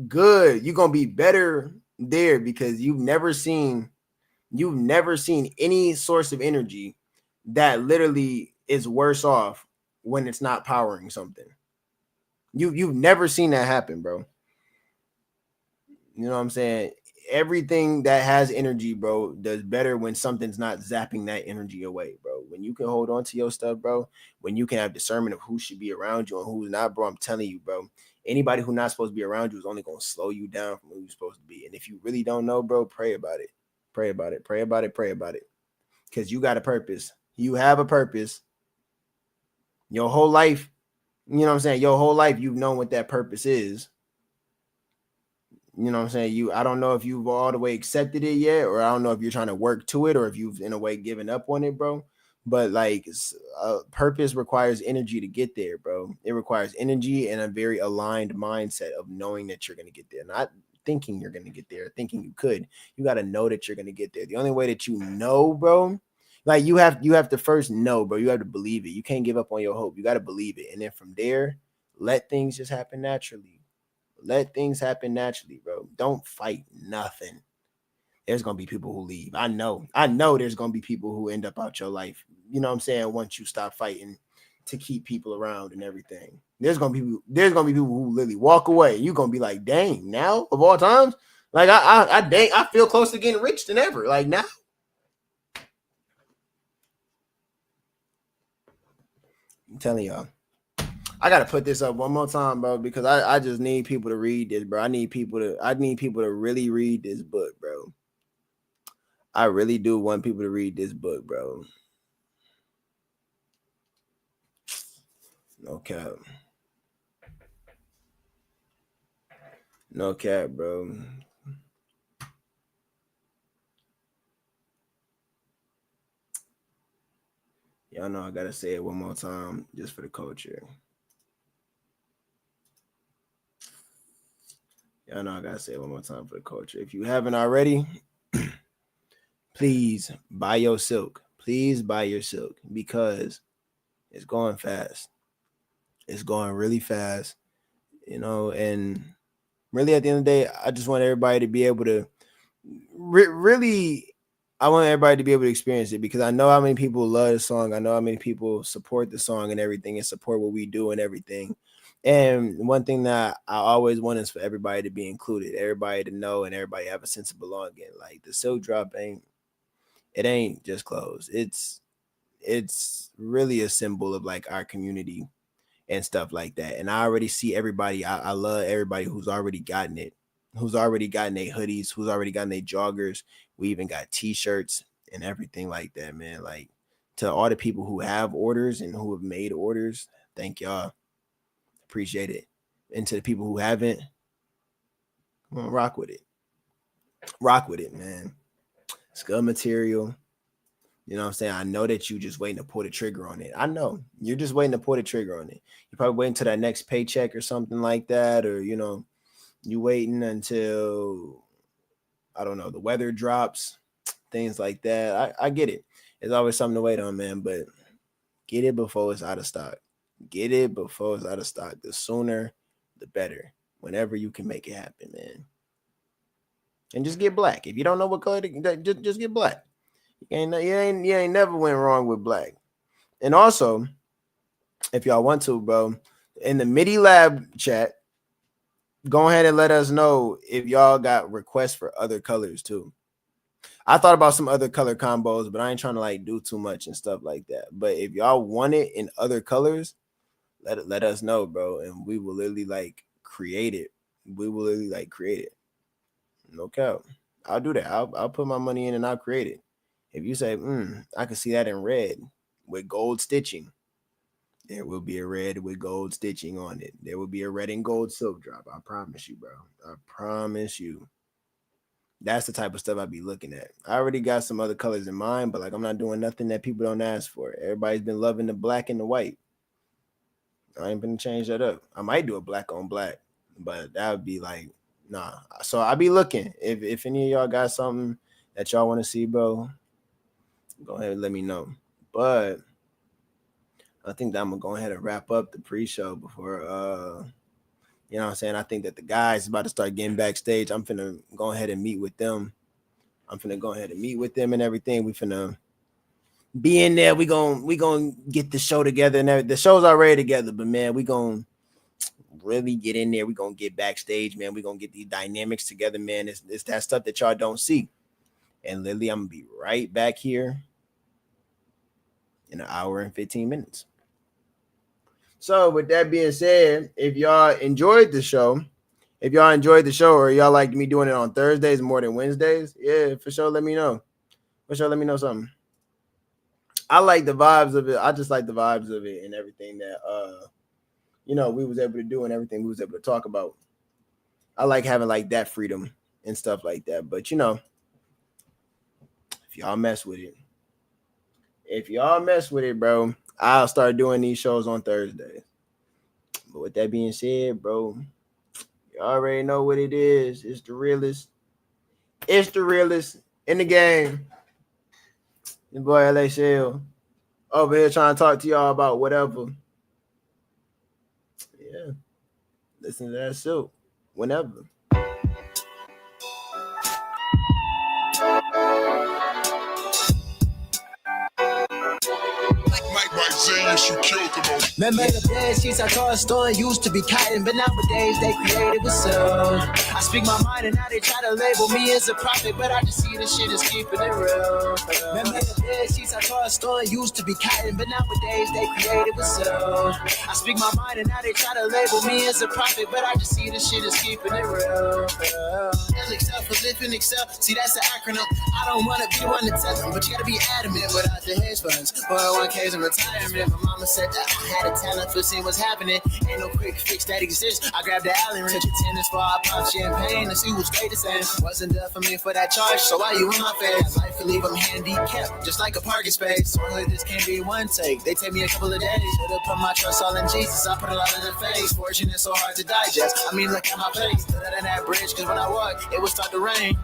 [SPEAKER 2] good. You're gonna be better there because you've never seen any source of energy that literally is worse off when it's not powering something. You've never seen that happen, bro. You know what I'm saying? Everything that has energy, bro, does better when something's not zapping that energy away, bro. When you can hold on to your stuff, bro, when you can have discernment of who should be around you and who's not, bro, I'm telling you, bro, anybody who's not supposed to be around you is only going to slow you down from who you're supposed to be. And if you really don't know, bro, pray about it. Pray about it. Pray about it. Pray about it. Because you got a purpose. You have a purpose. Your whole life, you know what I'm saying? Your whole life, you've known what that purpose is. You know what I'm saying? I don't know if you've all the way accepted it yet, or I don't know if you're trying to work to it, or if you've in a way given up on it, bro. But like, purpose requires energy to get there, bro. It requires energy and a very aligned mindset of knowing that you're gonna get there, not thinking you're gonna get there, thinking you could. You got to know that you're gonna get there. The only way that you know, bro, like you have to first know, bro. You have to believe it. You can't give up on your hope. You got to believe it, and then from there, let things just happen naturally. Let things happen naturally, bro. Don't fight nothing. There's gonna be people who leave. I know there's gonna be people who end up out your life. You know what I'm saying? Once you stop fighting to keep people around and everything. There's gonna be people who literally walk away. You're gonna be like, dang, now of all times, like I feel close to getting rich than ever. Like now. I'm telling y'all. I gotta put this up one more time, bro, because I just need people to read this, bro. I need people to really read this book, bro. I really do want people to read this book, bro. No cap. No cap, bro. Y'all know I gotta say it one more time just for the culture. Y'all know I gotta say it one more time for the culture. If you haven't already, please buy your silk. Please buy your silk because it's going fast. It's going really fast, you know, and really at the end of the day, I just want everybody to be able to really, I want everybody to be able to experience it because I know how many people love the song. I know how many people support the song and everything and support what we do and everything. And one thing that I always want is for everybody to be included, everybody to know, and everybody have a sense of belonging. Like the silk drop ain't just clothes. It's really a symbol of like our community and stuff like that. And I already see everybody. I love everybody who's already gotten it, who's already gotten their hoodies, who's already gotten their joggers. We even got t-shirts and everything like that, man. Like to all the people who have orders and who have made orders, thank y'all. Appreciate it. And to the people who haven't, come on, rock with it. Rock with it, man. It's good material. You know what I'm saying? I know that you just waiting to pull the trigger on it. I know you're just waiting to pull the trigger on it. You're probably waiting until that next paycheck or something like that, or you know, you waiting until I don't know the weather drops, things like that. I get it. There's always something to wait on, man. But get it before it's out of stock. Get it before it's out of stock. The sooner, the better. Whenever you can make it happen, man. And just get black. If you don't know what color, just get black. You ain't never went wrong with black. And also, if y'all want to, bro, in the MidiLab chat, go ahead and let us know if y'all got requests for other colors too. I thought about some other color combos, but I ain't trying to like do too much and stuff like that. But if y'all want it in other colors, let us know, bro, and we will literally like create it. We will literally like create it. No cap. I'll do that. I'll put my money in and I'll create it. If you say, I can see that in red with gold stitching, there will be a red with gold stitching on it. There will be a red and gold silk drop. I promise you, bro. I promise you. That's the type of stuff I'd be looking at. I already got some other colors in mind, but like I'm not doing nothing that people don't ask for. Everybody's been loving the black and the white. I ain't gonna change that up. I might do a black on black, but that would be like, nah. So I'll be looking. If any of y'all got something that y'all want to see, bro, go ahead and let me know. But I think that I'm gonna go ahead and wrap up the pre-show before you know what I'm saying? I think that the guys about to start getting backstage. I'm finna go ahead and meet with them. And everything. We finna be in there. We gonna get the show together and everything. The show's already together, but man, we gonna really get in there. We gonna get backstage, man. We gonna get these dynamics together, man. It's that stuff that y'all don't see. And literally, I'm gonna be right back here in an hour and 15 minutes. So with that being said, if y'all enjoyed the show, or y'all like me doing it on Thursdays more than Wednesdays, yeah, for sure, let me know. Let me know something. I like the vibes of it. I just like the vibes of it and everything that we was able to do and everything we was able to talk about. I like having like that freedom and stuff like that. But you know, if y'all mess with it, bro, I'll start doing these shows on Thursdays. But with that being said, bro, you already know what it is. It's the realest. It's the realest in the game. Your boy LXL over here trying to talk to y'all about whatever. Yeah, listen to that silk whenever.
[SPEAKER 1] Remember the bed sheets I told store used to be cotton, but nowadays they created with silk. I speak my mind and now they try to label me as a prophet, but I just see the shit is keeping it real. Remember the bed sheets I told store used to be cotton, but nowadays they created with silk. I speak my mind and now they try to label me as a prophet, but I just see the shit is keeping it real. LXL for living Excel, see that's the acronym. I don't wanna be the one to tell them, but you gotta be adamant without the hedge funds. 401ks and retirement. My mama said that I had a talent for seeing what's happening. Ain't no quick fix that exists. I grabbed the Allen ring, took a tennis ball, I popped champagne to see who's greatest. And wasn't done for me for that charge, so why you in my face? Life could leave them handicapped, just like a parking space. So this can't be one take. They take me a couple of days. Should've put my trust all in Jesus. I put a lot in their face. Fortune is so hard to digest. I mean, look at my face. Stood in that bridge, cause when I walked, it would start to rain.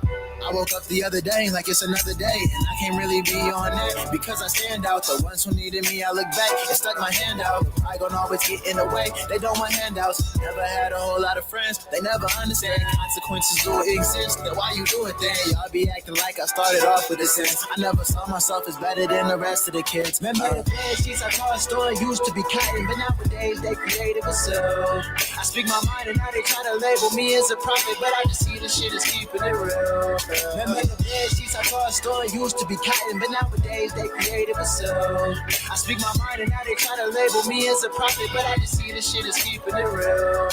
[SPEAKER 1] I woke up the other day like it's another day, and I can't really be on that because I stand out. The ones who needed me, I look back and stuck my hand out. I gon' always get in the way. They don't want handouts. Never had a whole lot of friends. They never understand consequences do exist. Then why you do it then? Y'all be acting like I started off with a sense. I never saw myself as better than the rest of the kids. Remember the bed sheets I told store used to be cotton, but nowadays they created with silk. I speak my mind and now they try to label me as a prophet, but I just see the shit is keeping it real. Remember the bed sheets I told store used to be cotton, but nowadays they created with silk. I speak my mind and now they try to label me as a prophet, but I just see the shit is keeping it real.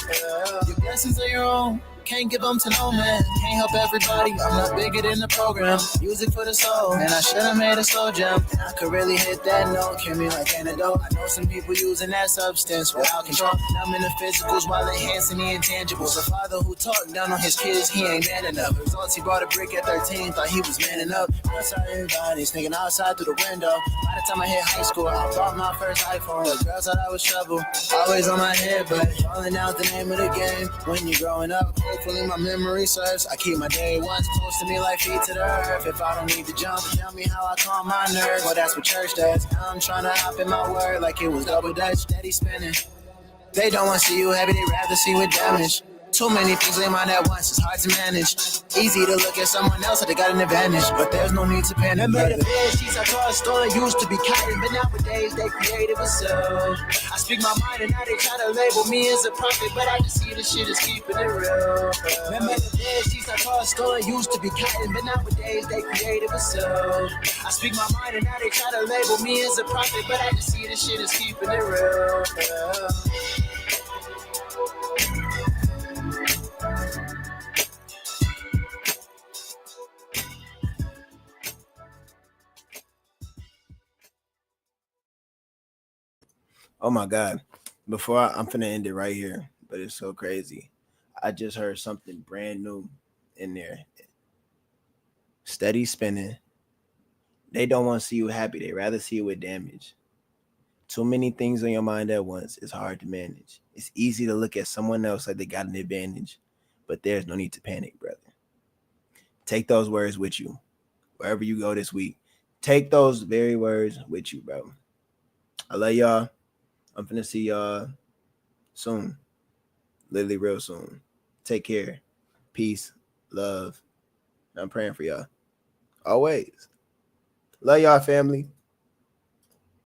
[SPEAKER 1] Your blessings are your own. Can't give them to no man. Can't help everybody. I'm not bigger than the program. Music for the soul. And I should've made a slow jump. And I could really hit that note. Kill me like antidote. I know some people using that substance without control. Numbing the physicals while enhancing the intangibles. A father who talked down on his kids, he ain't man enough. Results, he brought a brick at 13. Thought he was manning up. I saw everybody sneaking outside through the window. By the time I hit high school, I bought my first iPhone. The girls thought I was trouble. Always on my head, but falling out the name of the game. When you're growing up, hopefully my memory serves. I keep my day ones close to me like feet to the earth. If I don't need to jump, tell me how I calm my nerves. Well, that's what church does. Now I'm trying to hop in my word like it was double dutch, steady spinning. They don't want to see you happy, they rather see you with damage. Too many things in mind at once, it's hard to manage. Easy to look at someone else that they got an advantage, but there's no need to panic. Remember the bed sheets I told store used to be cotton, but nowadays they created with silk. I speak my mind and now they try to label me as a prophet, but I just see the shit is keeping it real. Remember the bed sheets I told store used to be cotton, but nowadays they created with silk. I speak my mind and now they try to label me as a prophet, but I just see the shit is keeping it real.
[SPEAKER 2] Oh my God. I'm finna end it right here, but it's so crazy. I just heard something brand new in there. Steady spinning. They don't want to see you happy. They rather see you with damage. Too many things on your mind at once. It's hard to manage. It's easy to look at someone else like they got an advantage, but there's no need to panic, brother. Take those words with you wherever you go this week. Take those very words with you, bro. I love y'all. I'm finna see y'all soon. Literally real soon. Take care. Peace. Love. I'm praying for y'all. Always. Love y'all, family.